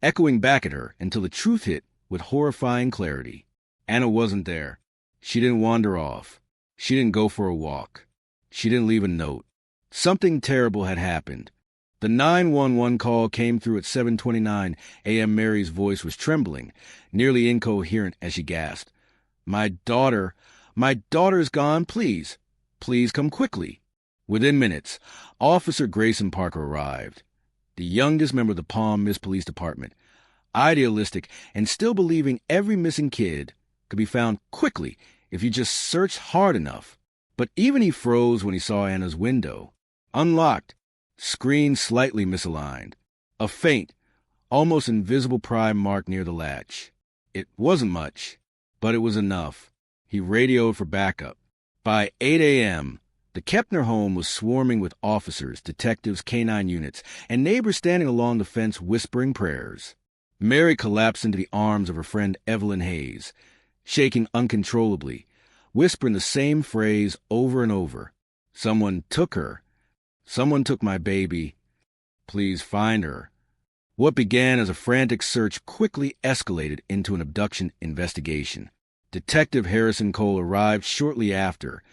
echoing back at her until the truth hit with horrifying clarity. Anna wasn't there. She didn't wander off. She didn't go for a walk. She didn't leave a note. Something terrible had happened. The 911 call came through at 7:29 a.m. Mary's voice was trembling, nearly incoherent as she gasped. My daughter's gone, please. Please come quickly. Within minutes, Officer Grayson Parker arrived, the youngest member of the Palm Mist Police Department, idealistic and still believing every missing kid could be found quickly if you just searched hard enough. But even he froze when he saw Anna's window. Unlocked, screen slightly misaligned, a faint, almost invisible pry mark near the latch. It wasn't much, but it was enough. He radioed for backup. By 8 a.m., the Kepner home was swarming with officers, detectives, canine units, and neighbors standing along the fence whispering prayers. Mary collapsed into the arms of her friend Evelyn Hayes, shaking uncontrollably, whispering the same phrase over and over. Someone took her. Someone took my baby. Please find her. What began as a frantic search quickly escalated into an abduction investigation. Detective Harrison Cole arrived shortly after,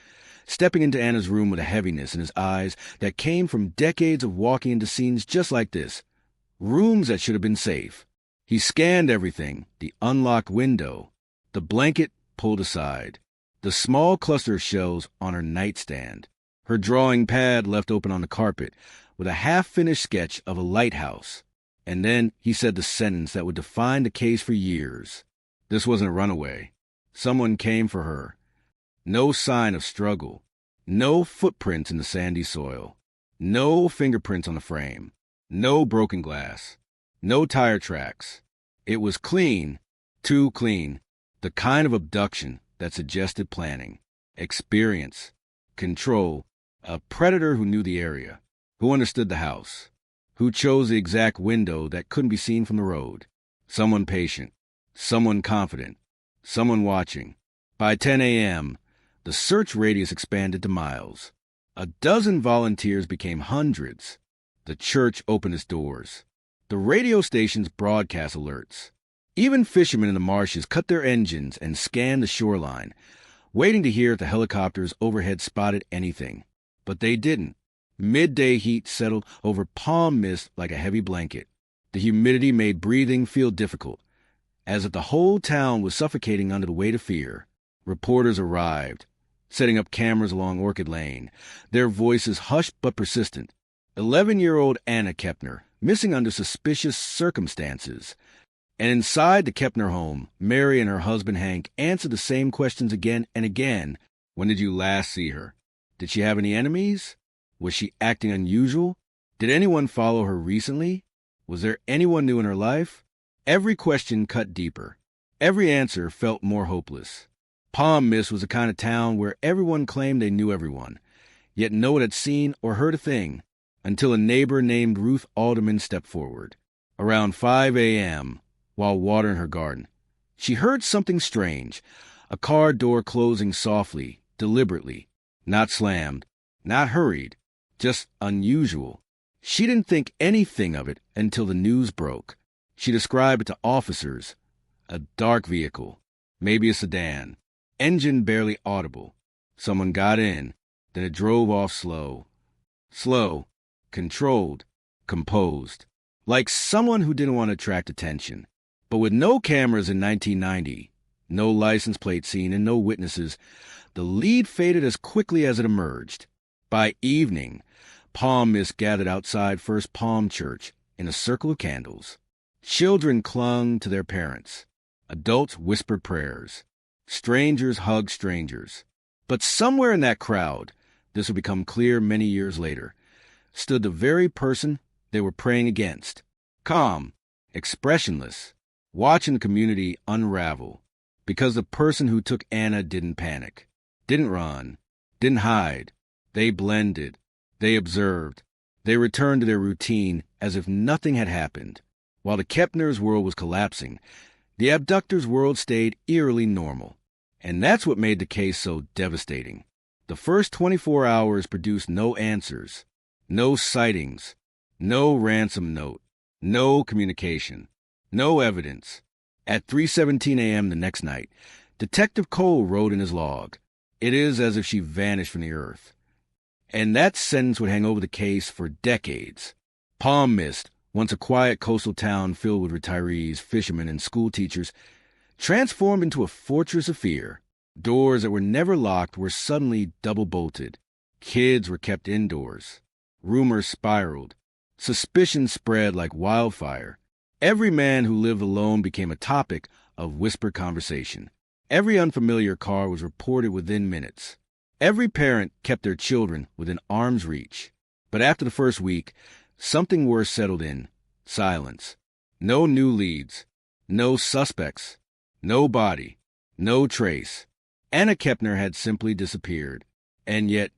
stepping into Anna's room with a heaviness in his eyes that came from decades of walking into scenes just like this, rooms that should have been safe. He scanned everything, the unlocked window, the blanket pulled aside, the small cluster of shells on her nightstand, her drawing pad left open on the carpet with a half-finished sketch of a lighthouse. And then he said the sentence that would define the case for years. This wasn't a runaway. Someone came for her. No sign of struggle. No footprints in the sandy soil. No fingerprints on the frame. No broken glass. No tire tracks. It was clean, too clean. The kind of abduction that suggested planning, experience, control, a predator who knew the area, who understood the house, who chose the exact window that couldn't be seen from the road. Someone patient, someone confident, someone watching. By 10 a.m., the search radius expanded to miles. A dozen volunteers became hundreds. The church opened its doors. The radio stations broadcast alerts. Even fishermen in the marshes cut their engines and scanned the shoreline, waiting to hear if the helicopters overhead spotted anything. But they didn't. Midday heat settled over Palm Mist like a heavy blanket. The humidity made breathing feel difficult, as if the whole town was suffocating under the weight of fear. Reporters arrived, setting up cameras along Orchid Lane, their voices hushed but persistent. 11-year-old Anna Kepner, missing under suspicious circumstances. And inside the Kepner home, Mary and her husband Hank answered the same questions again and again. When did you last see her? Did she have any enemies? Was she acting unusual? Did anyone follow her recently? Was there anyone new in her life? Every question cut deeper. Every answer felt more hopeless. Palm Mist was the kind of town where everyone claimed they knew everyone, yet no one had seen or heard a thing, until a neighbor named Ruth Alderman stepped forward. Around 5 a.m., while watering her garden, she heard something strange, a car door closing softly, deliberately, not slammed, not hurried, just unusual. She didn't think anything of it until the news broke. She described it to officers. A dark vehicle, maybe a sedan, engine barely audible. Someone got in, then it drove off slow. Slow, controlled, composed. Like someone who didn't want to attract attention. But with no cameras in 1990, no license plate seen and no witnesses, the lead faded as quickly as it emerged. By evening, palm mist gathered outside First Palm Church in a circle of candles. Children clung to their parents. Adults whispered prayers. Strangers hugged strangers. But somewhere in that crowd, this would become clear many years later, stood the very person they were praying against. Calm, expressionless, watching the community unravel. Because the person who took Anna didn't panic, didn't run, didn't hide. They blended. They observed. They returned to their routine as if nothing had happened. While the Kepner's world was collapsing, the abductor's world stayed eerily normal. And that's what made the case so devastating. The first 24 hours produced no answers, no sightings, no ransom note, no communication, no evidence. At 3:17 a.m. the next night, Detective Cole wrote in his log, "It is as if she vanished from the earth." And that sentence would hang over the case for decades. Palm Mist, once a quiet coastal town filled with retirees, fishermen, and school teachers, transformed into a fortress of fear. Doors that were never locked were suddenly double-bolted. Kids were kept indoors. Rumors spiraled. Suspicion spread like wildfire. Every man who lived alone became a topic of whispered conversation. Every unfamiliar car was reported within minutes. Every parent kept their children within arm's reach. But after the first week, something worse settled in. Silence. No new leads. No suspects. No body. No trace. Anna Kepner had simply disappeared. And yet,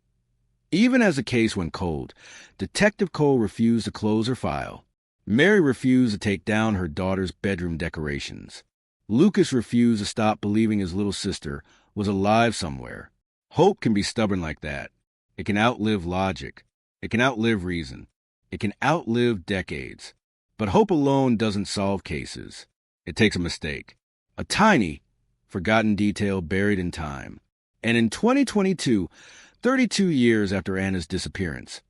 even as the case went cold, Detective Cole refused to close her file. Mary refused to take down her daughter's bedroom decorations. Lucas refused to stop believing his little sister was alive somewhere. Hope can be stubborn like that. It can outlive logic. It can outlive reason. It can outlive decades. But hope alone doesn't solve cases. It takes a mistake. A tiny, forgotten detail buried in time. And in 2022, 32 years after Anna's disappearance,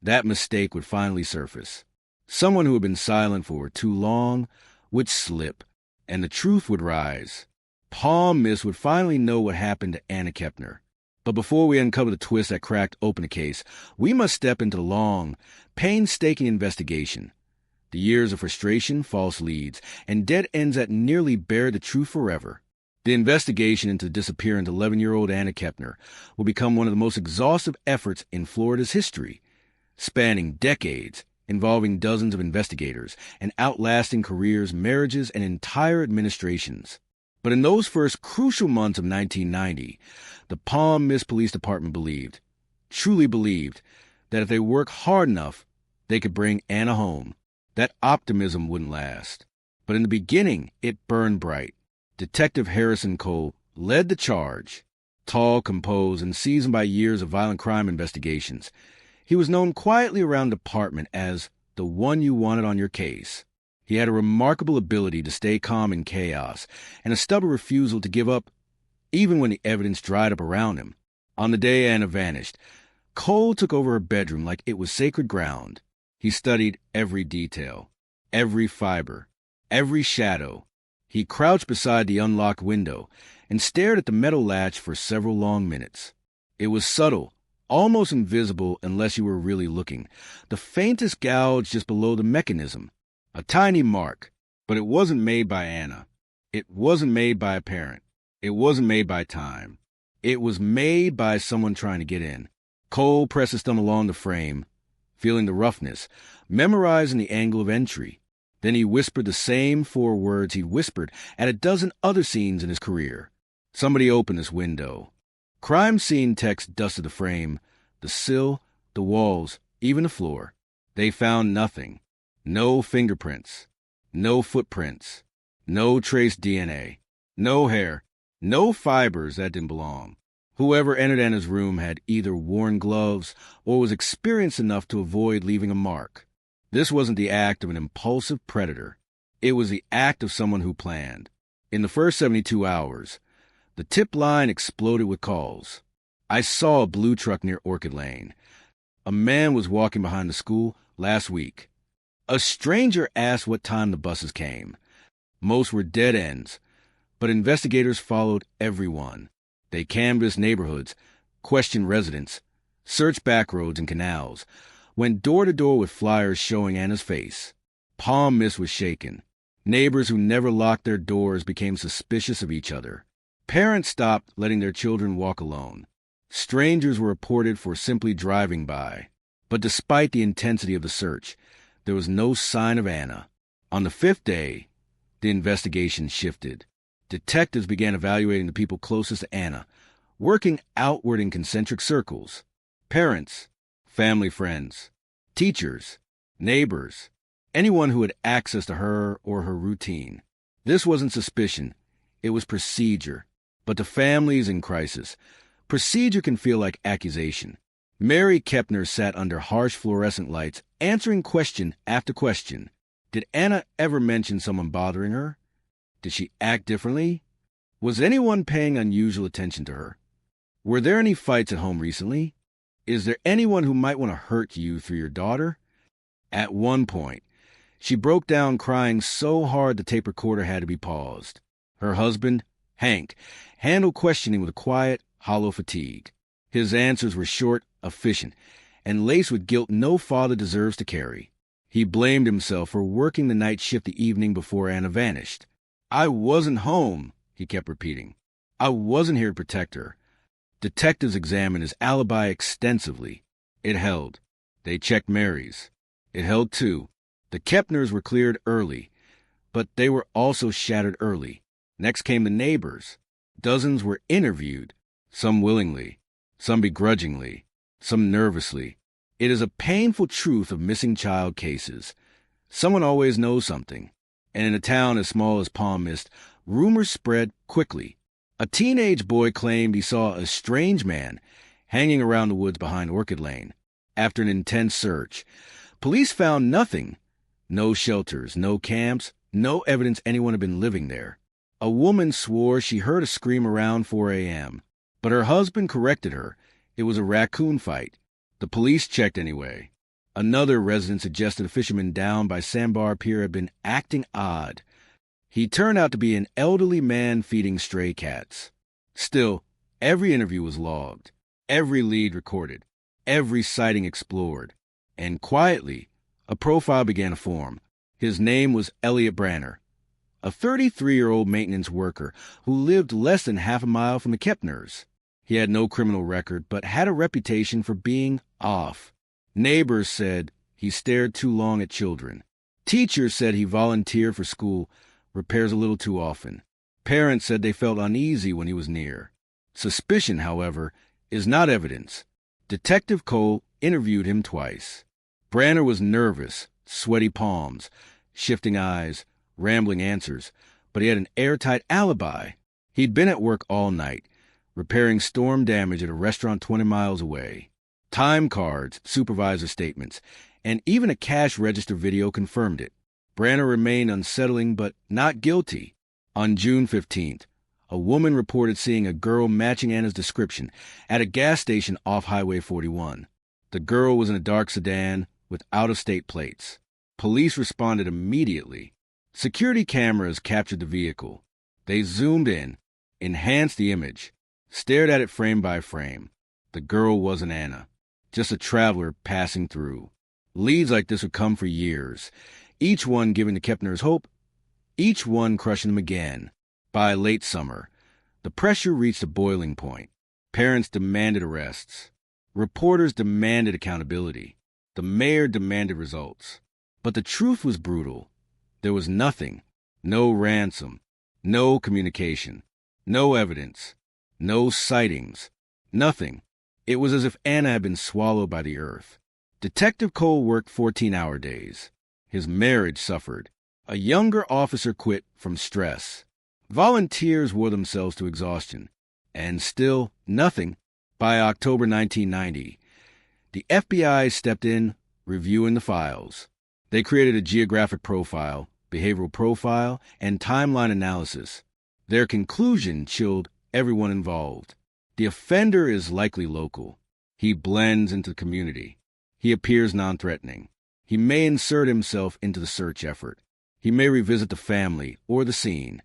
that mistake would finally surface. Someone who had been silent for too long would slip, and the truth would rise. Palm Mist would finally know what happened to Anna Kepner. But before we uncover the twist that cracked open the case, we must step into the long, painstaking investigation. The years of frustration, false leads, and dead ends that nearly buried the truth forever. The investigation into the disappearance of 11-year-old Anna Kepner will become one of the most exhaustive efforts in Florida's history, spanning decades, involving dozens of investigators, and outlasting careers, marriages, and entire administrations. But in those first crucial months of 1990, the Palm Mist Police Department believed, truly believed, that if they worked hard enough, they could bring Anna home. That optimism wouldn't last. But in the beginning, it burned bright. Detective Harrison Cole led the charge. Tall, composed, and seasoned by years of violent crime investigations, he was known quietly around the department as the one you wanted on your case. He had a remarkable ability to stay calm in chaos and a stubborn refusal to give up even when the evidence dried up around him. On the day Anna vanished, Cole took over her bedroom like it was sacred ground. He studied every detail, every fiber, every shadow. He crouched beside the unlocked window and stared at the metal latch for several long minutes. It was subtle, almost invisible unless you were really looking. The faintest gouge just below the mechanism. A tiny mark, but it wasn't made by Anna. It wasn't made by a parent. It wasn't made by time. It was made by someone trying to get in. Cole pressed his thumb along the frame, feeling the roughness, memorizing the angle of entry. Then he whispered the same 4 words he'd whispered at a dozen other scenes in his career. Somebody opened this window. Crime scene text dusted the frame, the sill, the walls, even the floor. They found nothing. No fingerprints. No footprints. No trace DNA. No hair. No fibers that didn't belong. Whoever entered Anna's room had either worn gloves or was experienced enough to avoid leaving a mark. This wasn't the act of an impulsive predator. It was the act of someone who planned. In the first 72 hours, the tip line exploded with calls. I saw a blue truck near Orchid Lane. A man was walking behind the school last week. A stranger asked what time the buses came. Most were dead ends, but investigators followed everyone. They canvassed neighborhoods, questioned residents, searched back roads and canals, went door to door with flyers showing Anna's face. Palm Mist was shaken. Neighbors who never locked their doors became suspicious of each other. Parents stopped letting their children walk alone. Strangers were reported for simply driving by. But despite the intensity of the search, there was no sign of Anna. On the fifth day, the investigation shifted. Detectives began evaluating the people closest to Anna, working outward in concentric circles. Parents, family friends, teachers, neighbors, anyone who had access to her or her routine. This wasn't suspicion, it was procedure. But to families in crisis, procedure can feel like accusation. Mary Kepner sat under harsh fluorescent lights, answering question after question. Did Anna ever mention someone bothering her? Did she act differently? Was anyone paying unusual attention to her? Were there any fights at home recently? Is there anyone who might want to hurt you through your daughter? At one point, she broke down crying so hard the tape recorder had to be paused. Her husband, Hank, handled questioning with a quiet, hollow fatigue. His answers were short, efficient, and laced with guilt no father deserves to carry. He blamed himself for working the night shift the evening before Anna vanished. I wasn't home, he kept repeating. I wasn't here to protect her. Detectives examined his alibi extensively. It held. They checked Mary's. It held too. The Kepners were cleared early, but they were also shattered early. Next came the neighbors. Dozens were interviewed, some willingly, some begrudgingly, some nervously. It is a painful truth of missing child cases. Someone always knows something. And in a town as small as Palm Mist, rumors spread quickly. A teenage boy claimed he saw a strange man hanging around the woods behind Orchid Lane. After an intense search, police found nothing. No shelters, no camps, no evidence anyone had been living there. A woman swore she heard a scream around 4 a.m., but her husband corrected her. It was a raccoon fight. The police checked anyway. Another resident suggested a fisherman down by Sandbar Pier had been acting odd. He turned out to be an elderly man feeding stray cats. Still, every interview was logged, every lead recorded, every sighting explored. And quietly, a profile began to form. His name was Elliot Branner, a 33-year-old maintenance worker who lived less than half a mile from the Kepners. He had no criminal record, but had a reputation for being off. Neighbors said he stared too long at children. Teachers said he volunteered for school repairs a little too often. Parents said they felt uneasy when he was near. Suspicion, however, is not evidence. Detective Cole interviewed him twice. Branner was nervous, sweaty palms, shifting eyes, rambling answers, but he had an airtight alibi. He'd been at work all night, repairing storm damage at a restaurant 20 miles away. Time cards, supervisor statements, and even a cash register video confirmed it. Branner remained unsettling but not guilty. On June 15th, a woman reported seeing a girl matching Anna's description at a gas station off Highway 41. The girl was in a dark sedan with out-of-state plates. Police responded immediately. Security cameras captured the vehicle. They zoomed in, enhanced the image, stared at it frame by frame. The girl wasn't Anna, just a traveler passing through. Leads like this would come for years, each one giving the Kepners hope, each one crushing them again. By late summer, the pressure reached a boiling point. Parents demanded arrests. Reporters demanded accountability. The mayor demanded results. But the truth was brutal. There was nothing. No ransom. No communication. No evidence. No sightings. Nothing. It was as if Anna had been swallowed by the earth. Detective Cole worked 14-hour days. His marriage suffered. A younger officer quit from stress. Volunteers wore themselves to exhaustion. And still nothing. By October 1990, the FBI stepped in, reviewing the files. They created a geographic profile, behavioral profile, and timeline analysis. Their conclusion chilled everyone involved. The offender is likely local. He blends into the community. He appears non-threatening. He may insert himself into the search effort. He may revisit the family or the scene.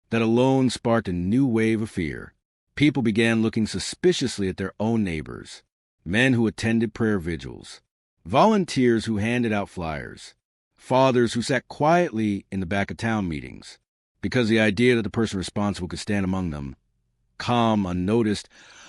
That alone sparked a new wave of fear. People began looking suspiciously at their own neighbors, men who attended prayer vigils, volunteers who handed out flyers, fathers who sat quietly in the back of town meetings, because the idea that the person responsible could stand among them, calm, unnoticed,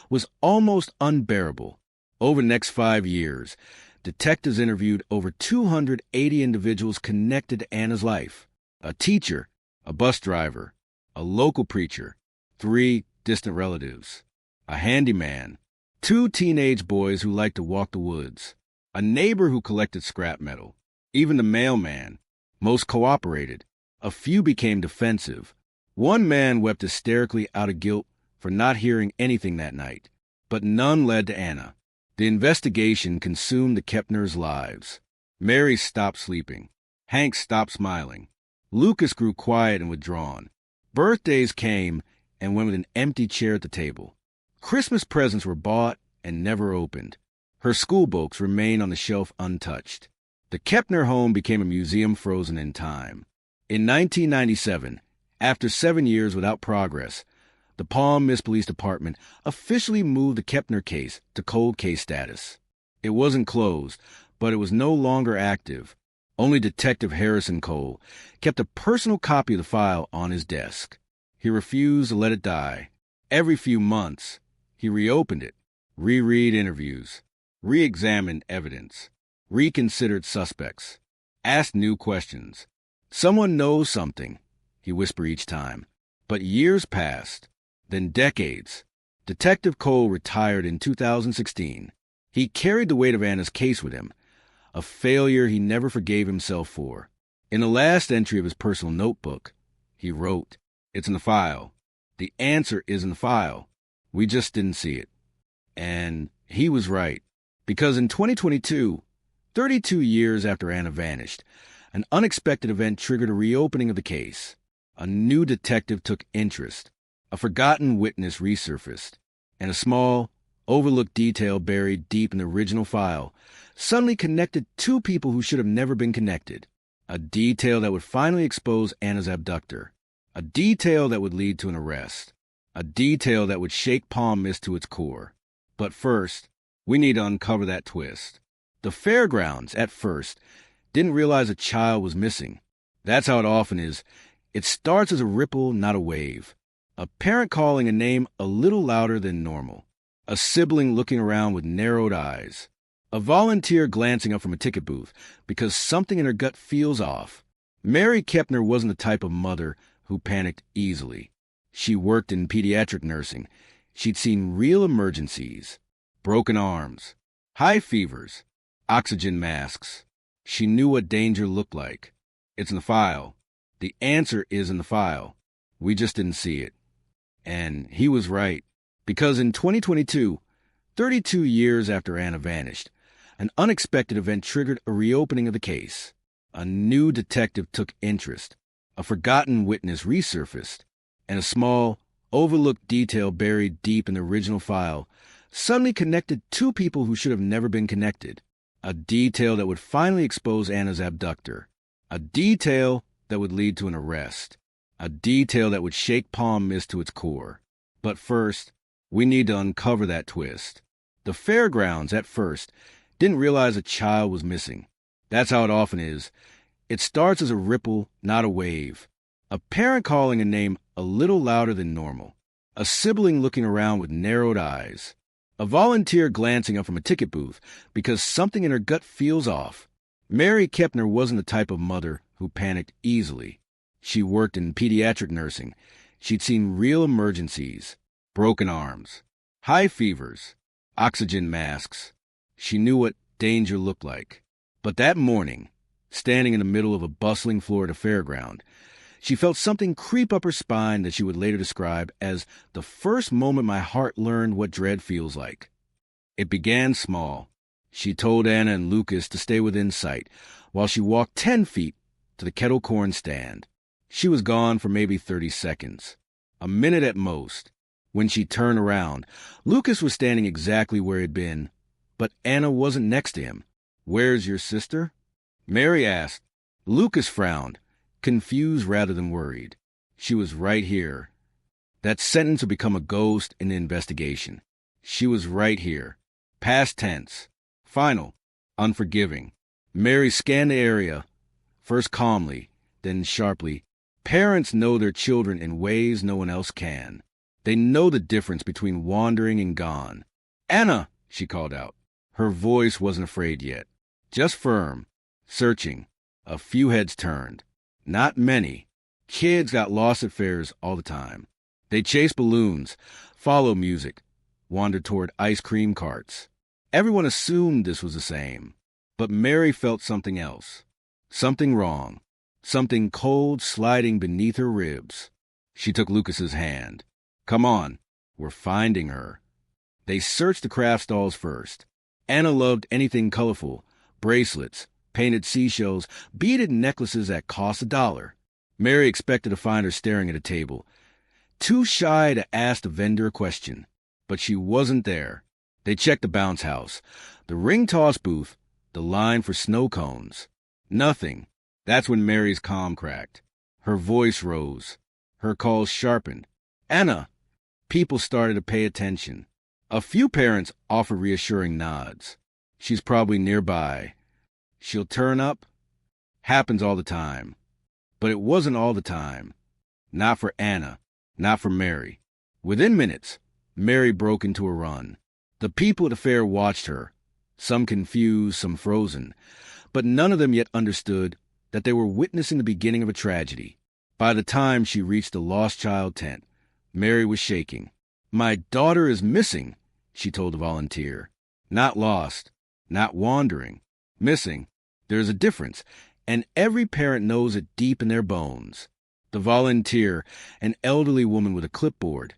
was almost unbearable. Over the next 5 years, detectives interviewed over 280 individuals connected to Anna's life: a teacher, a bus driver, a local preacher, 3 distant relatives, a handyman, 2 teenage boys who liked to walk the woods, a neighbor who collected scrap metal, even the mailman. Most cooperated. A few became defensive. One man wept hysterically out of guilt for not hearing anything that night. But none led to Anna. The investigation consumed the Kepners' lives. Mary stopped sleeping. Hank stopped smiling. Lucas grew quiet and withdrawn. Birthdays came and went with an empty chair at the table. Christmas presents were bought and never opened. Her school books remained on the shelf untouched. The Kepner home became a museum frozen in time. In 1997, after 7 years without progress, the Palm Mist Police Department officially moved the Kepner case to cold case status. It wasn't closed, but it was no longer active. Only Detective Harrison Cole kept a personal copy of the file on his desk. He refused to let it die. Every few months, he reopened it, reread interviews, re-examined evidence, reconsidered suspects, asked new questions. Someone knows something, he whispered each time. But years passed, then decades. Detective Cole retired in 2016. He carried the weight of Anna's case with him, a failure he never forgave himself for. In the last entry of his personal notebook, he wrote, "It's in the file. The answer is in the file. We just didn't see it." And he was right, because in 2022, 32 years after Anna vanished, an unexpected event triggered a reopening of the case. A new detective took interest. A forgotten witness resurfaced, and a small, overlooked detail buried deep in the original file suddenly connected 2 people who should have never been connected. A detail that would finally expose Anna's abductor. A detail that would lead to an arrest. A detail that would shake Palm Mist to its core. But first, we need to uncover that twist. The fairgrounds, at first, didn't realize a child was missing. That's how it often is. It starts as a ripple, not a wave. A parent calling a name a little louder than normal. A sibling looking around with narrowed eyes. A volunteer glancing up from a ticket booth because something in her gut feels off. Mary Kepner wasn't the type of mother who panicked easily. She worked in pediatric nursing. She'd seen real emergencies. Broken arms. High fevers. Oxygen masks. She knew what danger looked like. It's in the file. The answer is in the file. We just didn't see it. And he was right, because in 2022, 32 years after Anna vanished, an unexpected event triggered a reopening of the case. A new detective took interest. A forgotten witness resurfaced, and a small, overlooked detail buried deep in the original file suddenly connected 2 people who should have never been connected. A detail that would finally expose Anna's abductor. A detail that would lead to an arrest. A detail that would shake Palm Mist to its core. But first, we need to uncover that twist. The fairgrounds, at first, didn't realize a child was missing. That's how it often is. It starts as a ripple, not a wave. A parent calling a name a little louder than normal. A sibling looking around with narrowed eyes. A volunteer glancing up from a ticket booth because something in her gut feels off. Mary Kepner wasn't the type of mother who panicked easily. She worked in pediatric nursing. She'd seen real emergencies. Broken arms. High fevers. Oxygen masks. She knew what danger looked like. But that morning, standing in the middle of a bustling Florida fairground, She felt something creep up her spine that she would later describe as the first moment my heart learned what dread feels like. It began small. She told Anna and Lucas to stay within sight, while she walked 10 feet to the kettle corn stand. She was gone for maybe 30 seconds, a minute at most. When she turned around, Lucas was standing exactly where he'd been, but Anna wasn't next to him. "Where's your sister?" Mary asked. Lucas frowned, confused rather than worried. "She was right here." That sentence would become a ghost in the investigation. She was right here. Past tense. Final. Unforgiving. Mary scanned the area, first calmly, then sharply. Parents know their children in ways no one else can. They know the difference between wandering and gone. "Anna!" she called out. Her voice wasn't afraid yet. Just firm. Searching. A few heads turned. Not many. Kids got lost at fairs all the time. They chased balloons, followed music, wandered toward ice cream carts. Everyone assumed this was the same. But Mary felt something else. Something wrong. Something cold sliding beneath her ribs. She took Lucas's hand. "Come on. We're finding her." They searched the craft stalls first. Anna loved anything colorful. Bracelets, painted seashells, beaded necklaces that cost $1. Mary expected to find her staring at a table, too shy to ask the vendor a question. But she wasn't there. They checked the bounce house, the ring toss booth, the line for snow cones. Nothing. That's when Mary's calm cracked. Her voice rose. Her calls sharpened. "Anna!" People started to pay attention. A few parents offered reassuring nods. "She's probably nearby. She'll turn up." Happens all the time. But it wasn't all the time. Not for Anna. Not for Mary. Within minutes, Mary broke into a run. The people at the fair watched her, some confused, some frozen, but none of them yet understood that they were witnessing the beginning of a tragedy. By the time she reached the lost child tent, Mary was shaking. "My daughter is missing," she told the volunteer. "Not lost, not wandering. Missing. There's a difference, and every parent knows it deep in their bones." The volunteer, an elderly woman with a clipboard,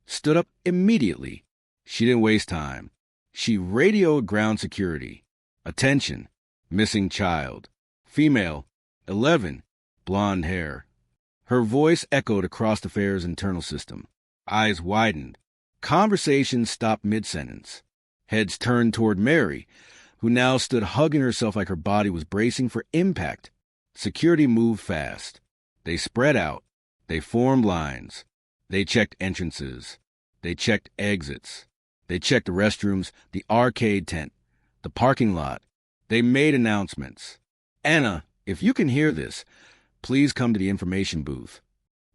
stood up immediately. She didn't waste time. She radioed ground security. "Attention. Missing child. Female. 11. Blonde hair." Her voice echoed across the fair's internal system. Eyes widened. Conversation stopped mid-sentence. Heads turned toward Mary, who now stood hugging herself like her body was bracing for impact. Security moved fast. They spread out. They formed lines. They checked entrances. They checked exits. They checked the restrooms, the arcade tent, the parking lot. They made announcements. "Anna, if you can hear this, please come to the information booth."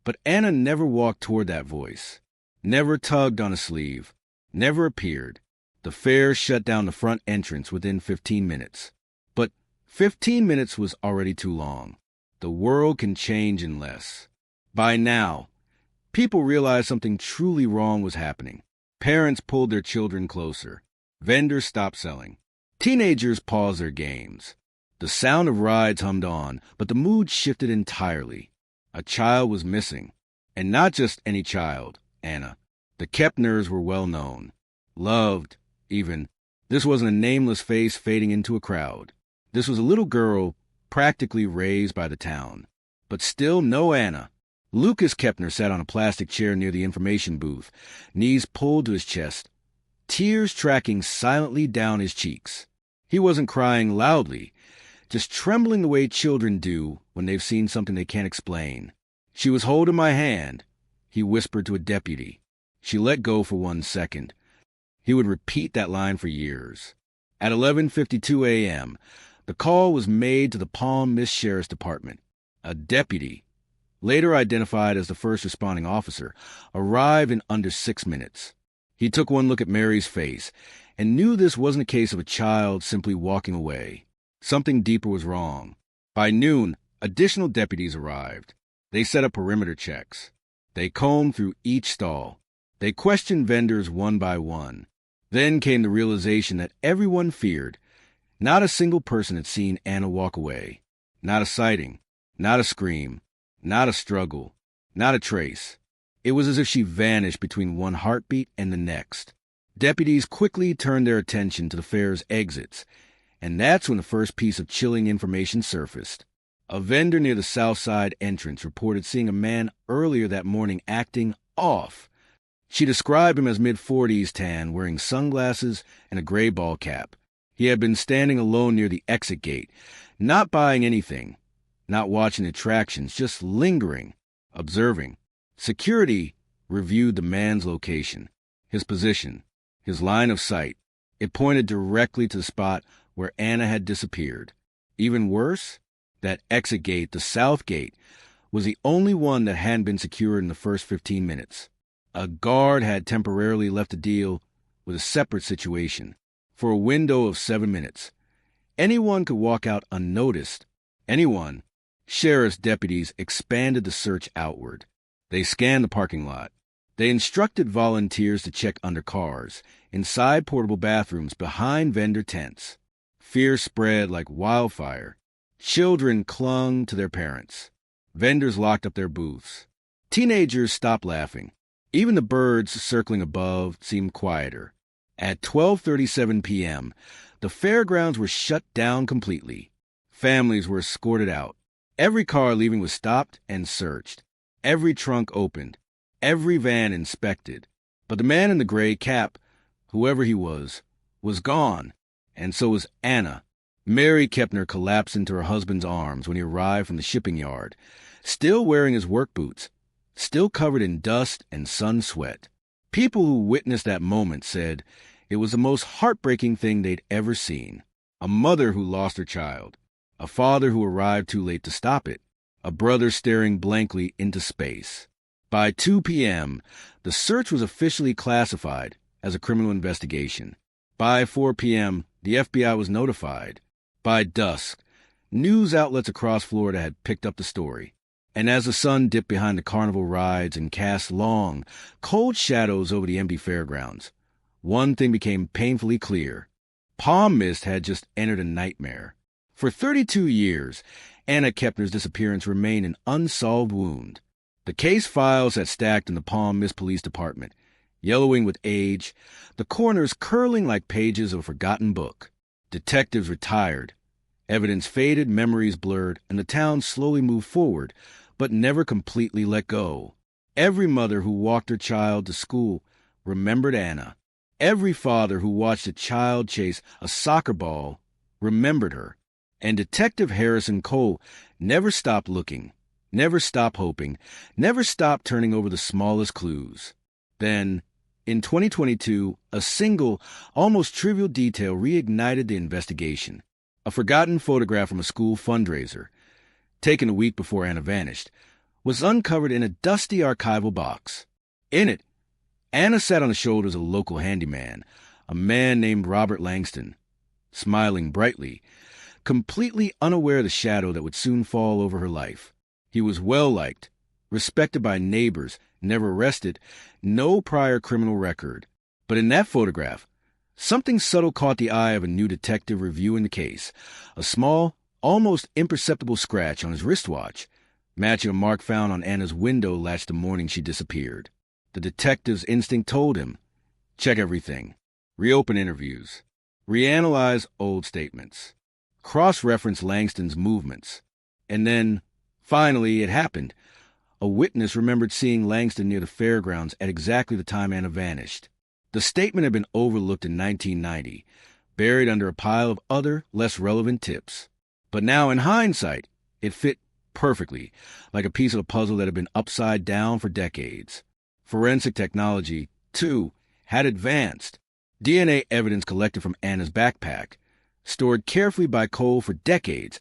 But Anna never walked toward that voice, never tugged on a sleeve, never appeared. The fair shut down the front entrance within 15 minutes. But 15 minutes was already too long. The world can change in less. By now, people realized something truly wrong was happening. Parents pulled their children closer. Vendors stopped selling. Teenagers paused their games. The sound of rides hummed on, but the mood shifted entirely. A child was missing. And not just any child, Anna. The Kepners were well known. Loved, even. This wasn't a nameless face fading into a crowd. This was a little girl practically raised by the town. But still no Anna. Lucas Kepner sat on a plastic chair near the information booth, knees pulled to his chest, tears tracking silently down his cheeks. He wasn't crying loudly, just trembling the way children do when they've seen something they can't explain. "She was holding my hand," he whispered to a deputy. She let go for 1 second. He would repeat that line for years. At 11:52 a.m., the call was made to the Palm Mist Sheriff's Department. A deputy, later identified as the first responding officer, arrived in under 6 minutes. He took one look at Mary's face and knew this wasn't a case of a child simply walking away. Something deeper was wrong. By noon, additional deputies arrived. They set up perimeter checks. They combed through each stall. They questioned vendors one by one. Then came the realization that everyone feared. Not a single person had seen Anna walk away. Not a sighting. Not a scream. Not a struggle. Not a trace. It was as if she vanished between one heartbeat and the next. Deputies quickly turned their attention to the fair's exits, and that's when the first piece of chilling information surfaced. A vendor near the south side entrance reported seeing a man earlier that morning acting off. She described him as mid-40s tan, wearing sunglasses and a gray ball cap. He had been standing alone near the exit gate, not buying anything, not watching attractions, just lingering, observing. Security reviewed the man's location, his position, his line of sight. It pointed directly to the spot where Anna had disappeared. Even worse, that exit gate, the south gate, was the only one that hadn't been secured in the first 15 minutes. A guard had temporarily left the deal with a separate situation for a window of 7 minutes. Anyone could walk out unnoticed. Anyone. Sheriff's deputies expanded the search outward. They scanned the parking lot. They instructed volunteers to check under cars, inside portable bathrooms, behind vendor tents. Fear spread like wildfire. Children clung to their parents. Vendors locked up their booths. Teenagers stopped laughing. Even the birds circling above seemed quieter. At 12:37 p.m., the fairgrounds were shut down completely. Families were escorted out. Every car leaving was stopped and searched. Every trunk opened. Every van inspected. But the man in the gray cap, whoever he was gone. And so was Anna. Mary Kepner collapsed into her husband's arms when he arrived from the shipping yard, still wearing his work boots, still covered in dust and sun sweat. People who witnessed that moment said it was the most heartbreaking thing they'd ever seen. A mother who lost her child, a father who arrived too late to stop it, a brother staring blankly into space. By 2 p.m., the search was officially classified as a criminal investigation. By 4 p.m., the FBI was notified. By dusk, news outlets across Florida had picked up the story. And as the sun dipped behind the carnival rides and cast long, cold shadows over the empty fairgrounds, one thing became painfully clear. Palm mist had just entered a nightmare. For 32 years, Anna Kepner's disappearance remained an unsolved wound. The case files had stacked in the Palm Mist Police Department, yellowing with age, the corners curling like pages of a forgotten book. Detectives retired. Evidence faded, memories blurred, and the town slowly moved forward, but never completely let go. Every mother who walked her child to school remembered Anna. Every father who watched a child chase a soccer ball remembered her. And Detective Harrison Cole never stopped looking, never stopped hoping, never stopped turning over the smallest clues. Then, in 2022, a single, almost trivial detail reignited the investigation. A forgotten photograph from a school fundraiser, taken a week before Anna vanished, was uncovered in a dusty archival box. In it, Anna sat on the shoulders of a local handyman, a man named Robert Langston, smiling brightly, completely unaware of the shadow that would soon fall over her life. He was well-liked, respected by neighbors, never arrested, no prior criminal record. But in that photograph, something subtle caught the eye of a new detective reviewing the case. A small, almost imperceptible scratch on his wristwatch, matching a mark found on Anna's window latch the morning she disappeared. The detective's instinct told him, check everything, reopen interviews, reanalyze old statements, cross-reference Langston's movements. And then, finally, it happened. A witness remembered seeing Langston near the fairgrounds at exactly the time Anna vanished. The statement had been overlooked in 1990, buried under a pile of other, less relevant tips. But now, in hindsight, it fit perfectly, like a piece of the puzzle that had been upside down for decades. Forensic technology, too, had advanced. DNA evidence collected from Anna's backpack, stored carefully by Cole for decades,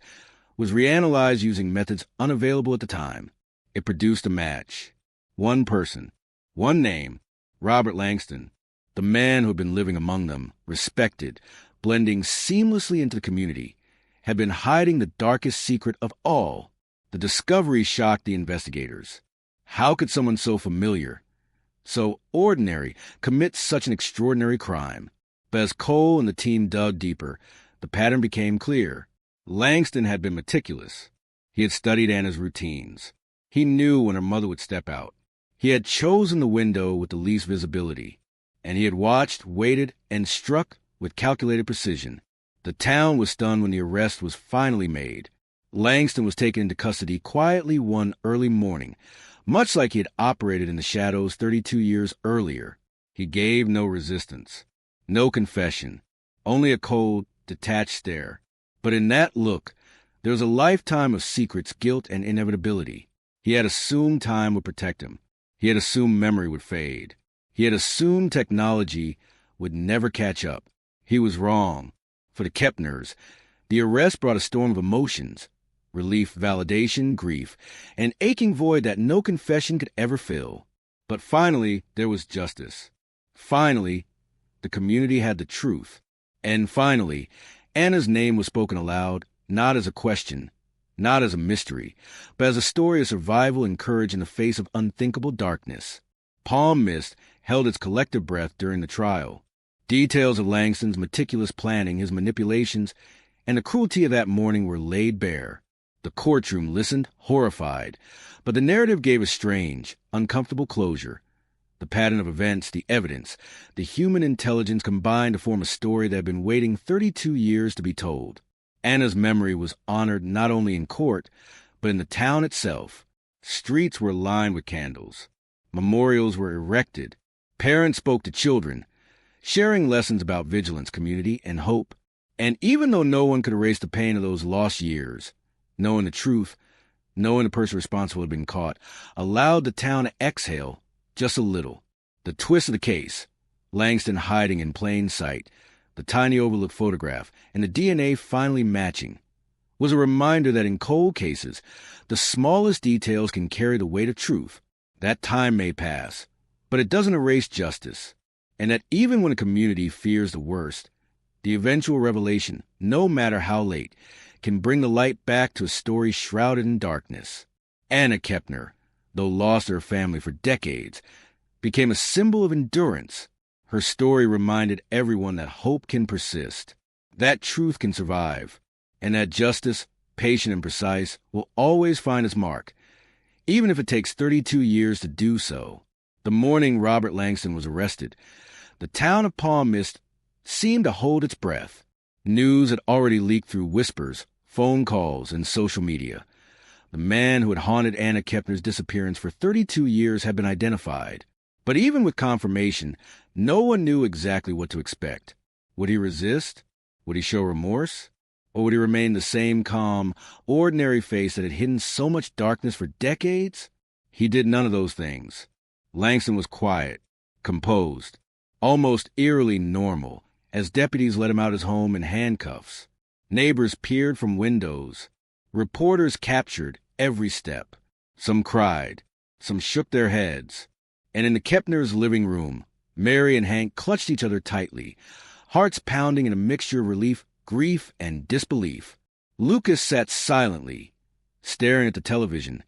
was reanalyzed using methods unavailable at the time. It produced a match. One person, one name, Robert Langston, the man who had been living among them, respected, blending seamlessly into the community, had been hiding the darkest secret of all. The discovery shocked the investigators. How could someone so familiar, so ordinary, commit such an extraordinary crime? But as Cole and the team dug deeper, the pattern became clear. Langston had been meticulous. He had studied Anna's routines. He knew when her mother would step out. He had chosen the window with the least visibility, and he had watched, waited, and struck with calculated precision. The town was stunned when the arrest was finally made. Langston was taken into custody quietly one early morning, much like he had operated in the shadows 32 years earlier. He gave no resistance, no confession, only a cold, detached stare. But in that look, there was a lifetime of secrets, guilt, and inevitability. He had assumed time would protect him. He had assumed memory would fade. He had assumed technology would never catch up. He was wrong. For the Kepners, the arrest brought a storm of emotions: relief, validation, grief, an aching void that no confession could ever fill. But finally, there was justice. Finally, the community had the truth. And finally, Anna's name was spoken aloud, not as a question, not as a mystery, but as a story of survival and courage in the face of unthinkable darkness. Palm Mist held its collective breath during the trial. Details of Langston's meticulous planning, his manipulations, and the cruelty of that morning were laid bare. The courtroom listened, horrified, but the narrative gave a strange, uncomfortable closure. The pattern of events, the evidence, the human intelligence combined to form a story that had been waiting 32 years to be told. Anna's memory was honored not only in court, but in the town itself. Streets were lined with candles. Memorials were erected. Parents spoke to children, sharing lessons about vigilance, community, and hope. And even though no one could erase the pain of those lost years, knowing the truth, knowing the person responsible had been caught, allowed the town to exhale just a little. The twist of the case, Langston hiding in plain sight, the tiny overlooked photograph, and the DNA finally matching, was a reminder that in cold cases, the smallest details can carry the weight of truth. That time may pass, but it doesn't erase justice. And that even when a community fears the worst, the eventual revelation, no matter how late, can bring the light back to a story shrouded in darkness. Anna Kepner, though lost to her family for decades, became a symbol of endurance. Her story reminded everyone that hope can persist, that truth can survive, and that justice, patient and precise, will always find its mark, even if it takes 32 years to do so. The morning Robert Langston was arrested, the town of Palm Mist seemed to hold its breath. News had already leaked through whispers, phone calls, and social media. The man who had haunted Anna Kepner's disappearance for 32 years had been identified. But even with confirmation, no one knew exactly what to expect. Would he resist? Would he show remorse? Or would he remain the same calm, ordinary face that had hidden so much darkness for decades? He did none of those things. Langston was quiet, composed, almost eerily normal, as deputies led him out his home in handcuffs. Neighbors peered from windows. Reporters captured every step. Some cried, some shook their heads. And in the Kepners' living room, Mary and Hank clutched each other tightly, hearts pounding in a mixture of relief, grief, and disbelief. Lucas sat silently, staring at the television,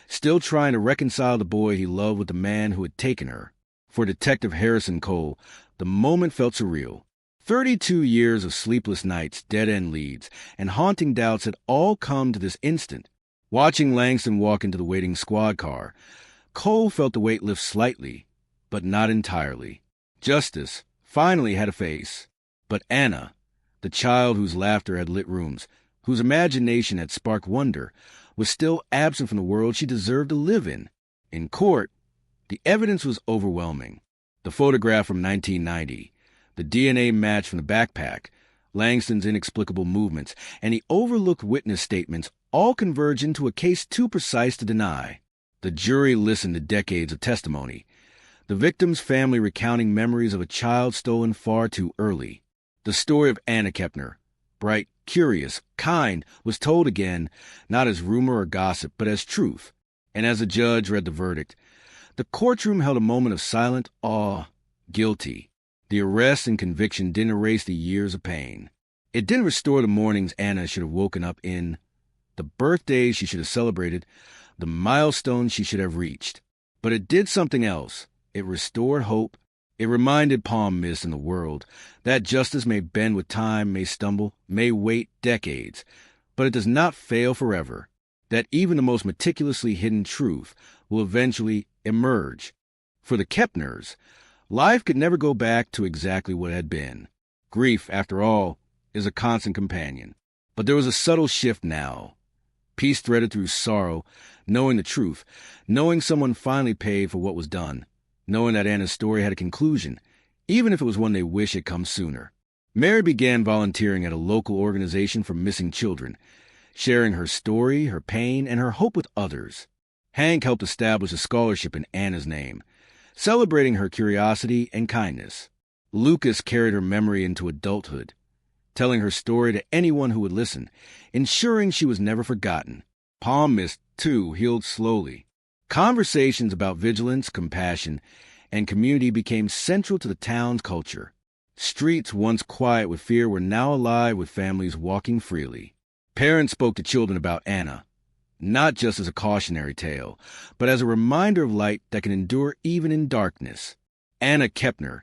still trying to reconcile the boy he loved with the man who had taken her. For Detective Harrison Cole, the moment felt surreal. 32 years of sleepless nights, dead-end leads, and haunting doubts had all come to this instant. Watching Langston walk into the waiting squad car, Cole felt the weight lift slightly, but not entirely. Justice finally had a face. But Anna, the child whose laughter had lit rooms, whose imagination had sparked wonder, was still absent from the world she deserved to live in. In court, the evidence was overwhelming. The photograph from 1990, the DNA match from the backpack, Langston's inexplicable movements, and the overlooked witness statements all converged into a case too precise to deny. The jury listened to decades of testimony, the victim's family recounting memories of a child stolen far too early. The story of Anna Kepner, bright, curious, kind, was told again, not as rumor or gossip, but as truth. And as the judge read the verdict, the courtroom held a moment of silent awe. Guilty. The arrest and conviction didn't erase the years of pain. It didn't restore the mornings Anna should have woken up in, the birthdays she should have celebrated, the milestones she should have reached. But it did something else. It restored hope. It reminded Palm Mist and the world that justice may bend with time, may stumble, may wait decades, but it does not fail forever. that even the most meticulously hidden truth will eventually emerge. For the Kepners, life could never go back to exactly what it had been. Grief, after all, is a constant companion. But there was a subtle shift now. Peace threaded through sorrow, knowing the truth, knowing someone finally paid for what was done, knowing that Anna's story had a conclusion, even if it was one they wish had come sooner. Mary began volunteering at a local organization for missing children, sharing her story, her pain, and her hope with others. Hank helped establish a scholarship in Anna's name, celebrating her curiosity and kindness. Lucas carried her memory into adulthood, telling her story to anyone who would listen, ensuring she was never forgotten. Palm Mist, too, healed slowly. Conversations about vigilance, compassion, and community became central to the town's culture. Streets once quiet with fear were now alive with families walking freely. Parents spoke to children about Anna, not just as a cautionary tale, but as a reminder of light that can endure even in darkness. Anna Kepner,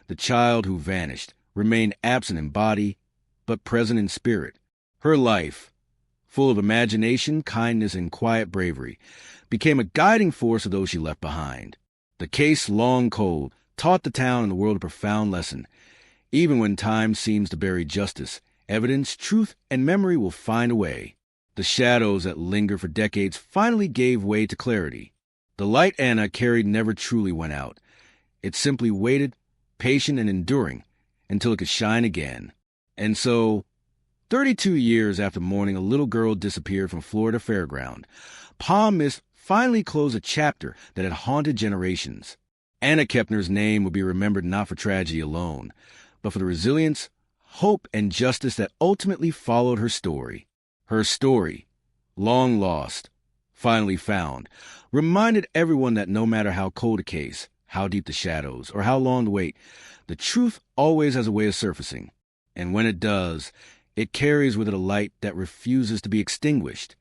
the child who vanished, remained absent in body, but present in spirit. Her life, full of imagination, kindness, and quiet bravery, became a guiding force of those she left behind. The case, long cold, taught the town and the world a profound lesson. Even when time seems to bury justice, evidence, truth, and memory will find a way. The shadows that lingered for decades finally gave way to clarity. The light Anna carried never truly went out. It simply waited, patient and enduring, until it could shine again. And so, 32 years after mourning a little girl disappeared from Florida Fairground, Palm Mist finally closed a chapter that had haunted generations. Anna Kepner's name will be remembered not for tragedy alone, but for the resilience, hope, and justice that ultimately followed her story. Her story, long lost, finally found, reminded everyone that no matter how cold a case, how deep the shadows, or how long the wait, the truth always has a way of surfacing. And when it does, it carries with it a light that refuses to be extinguished.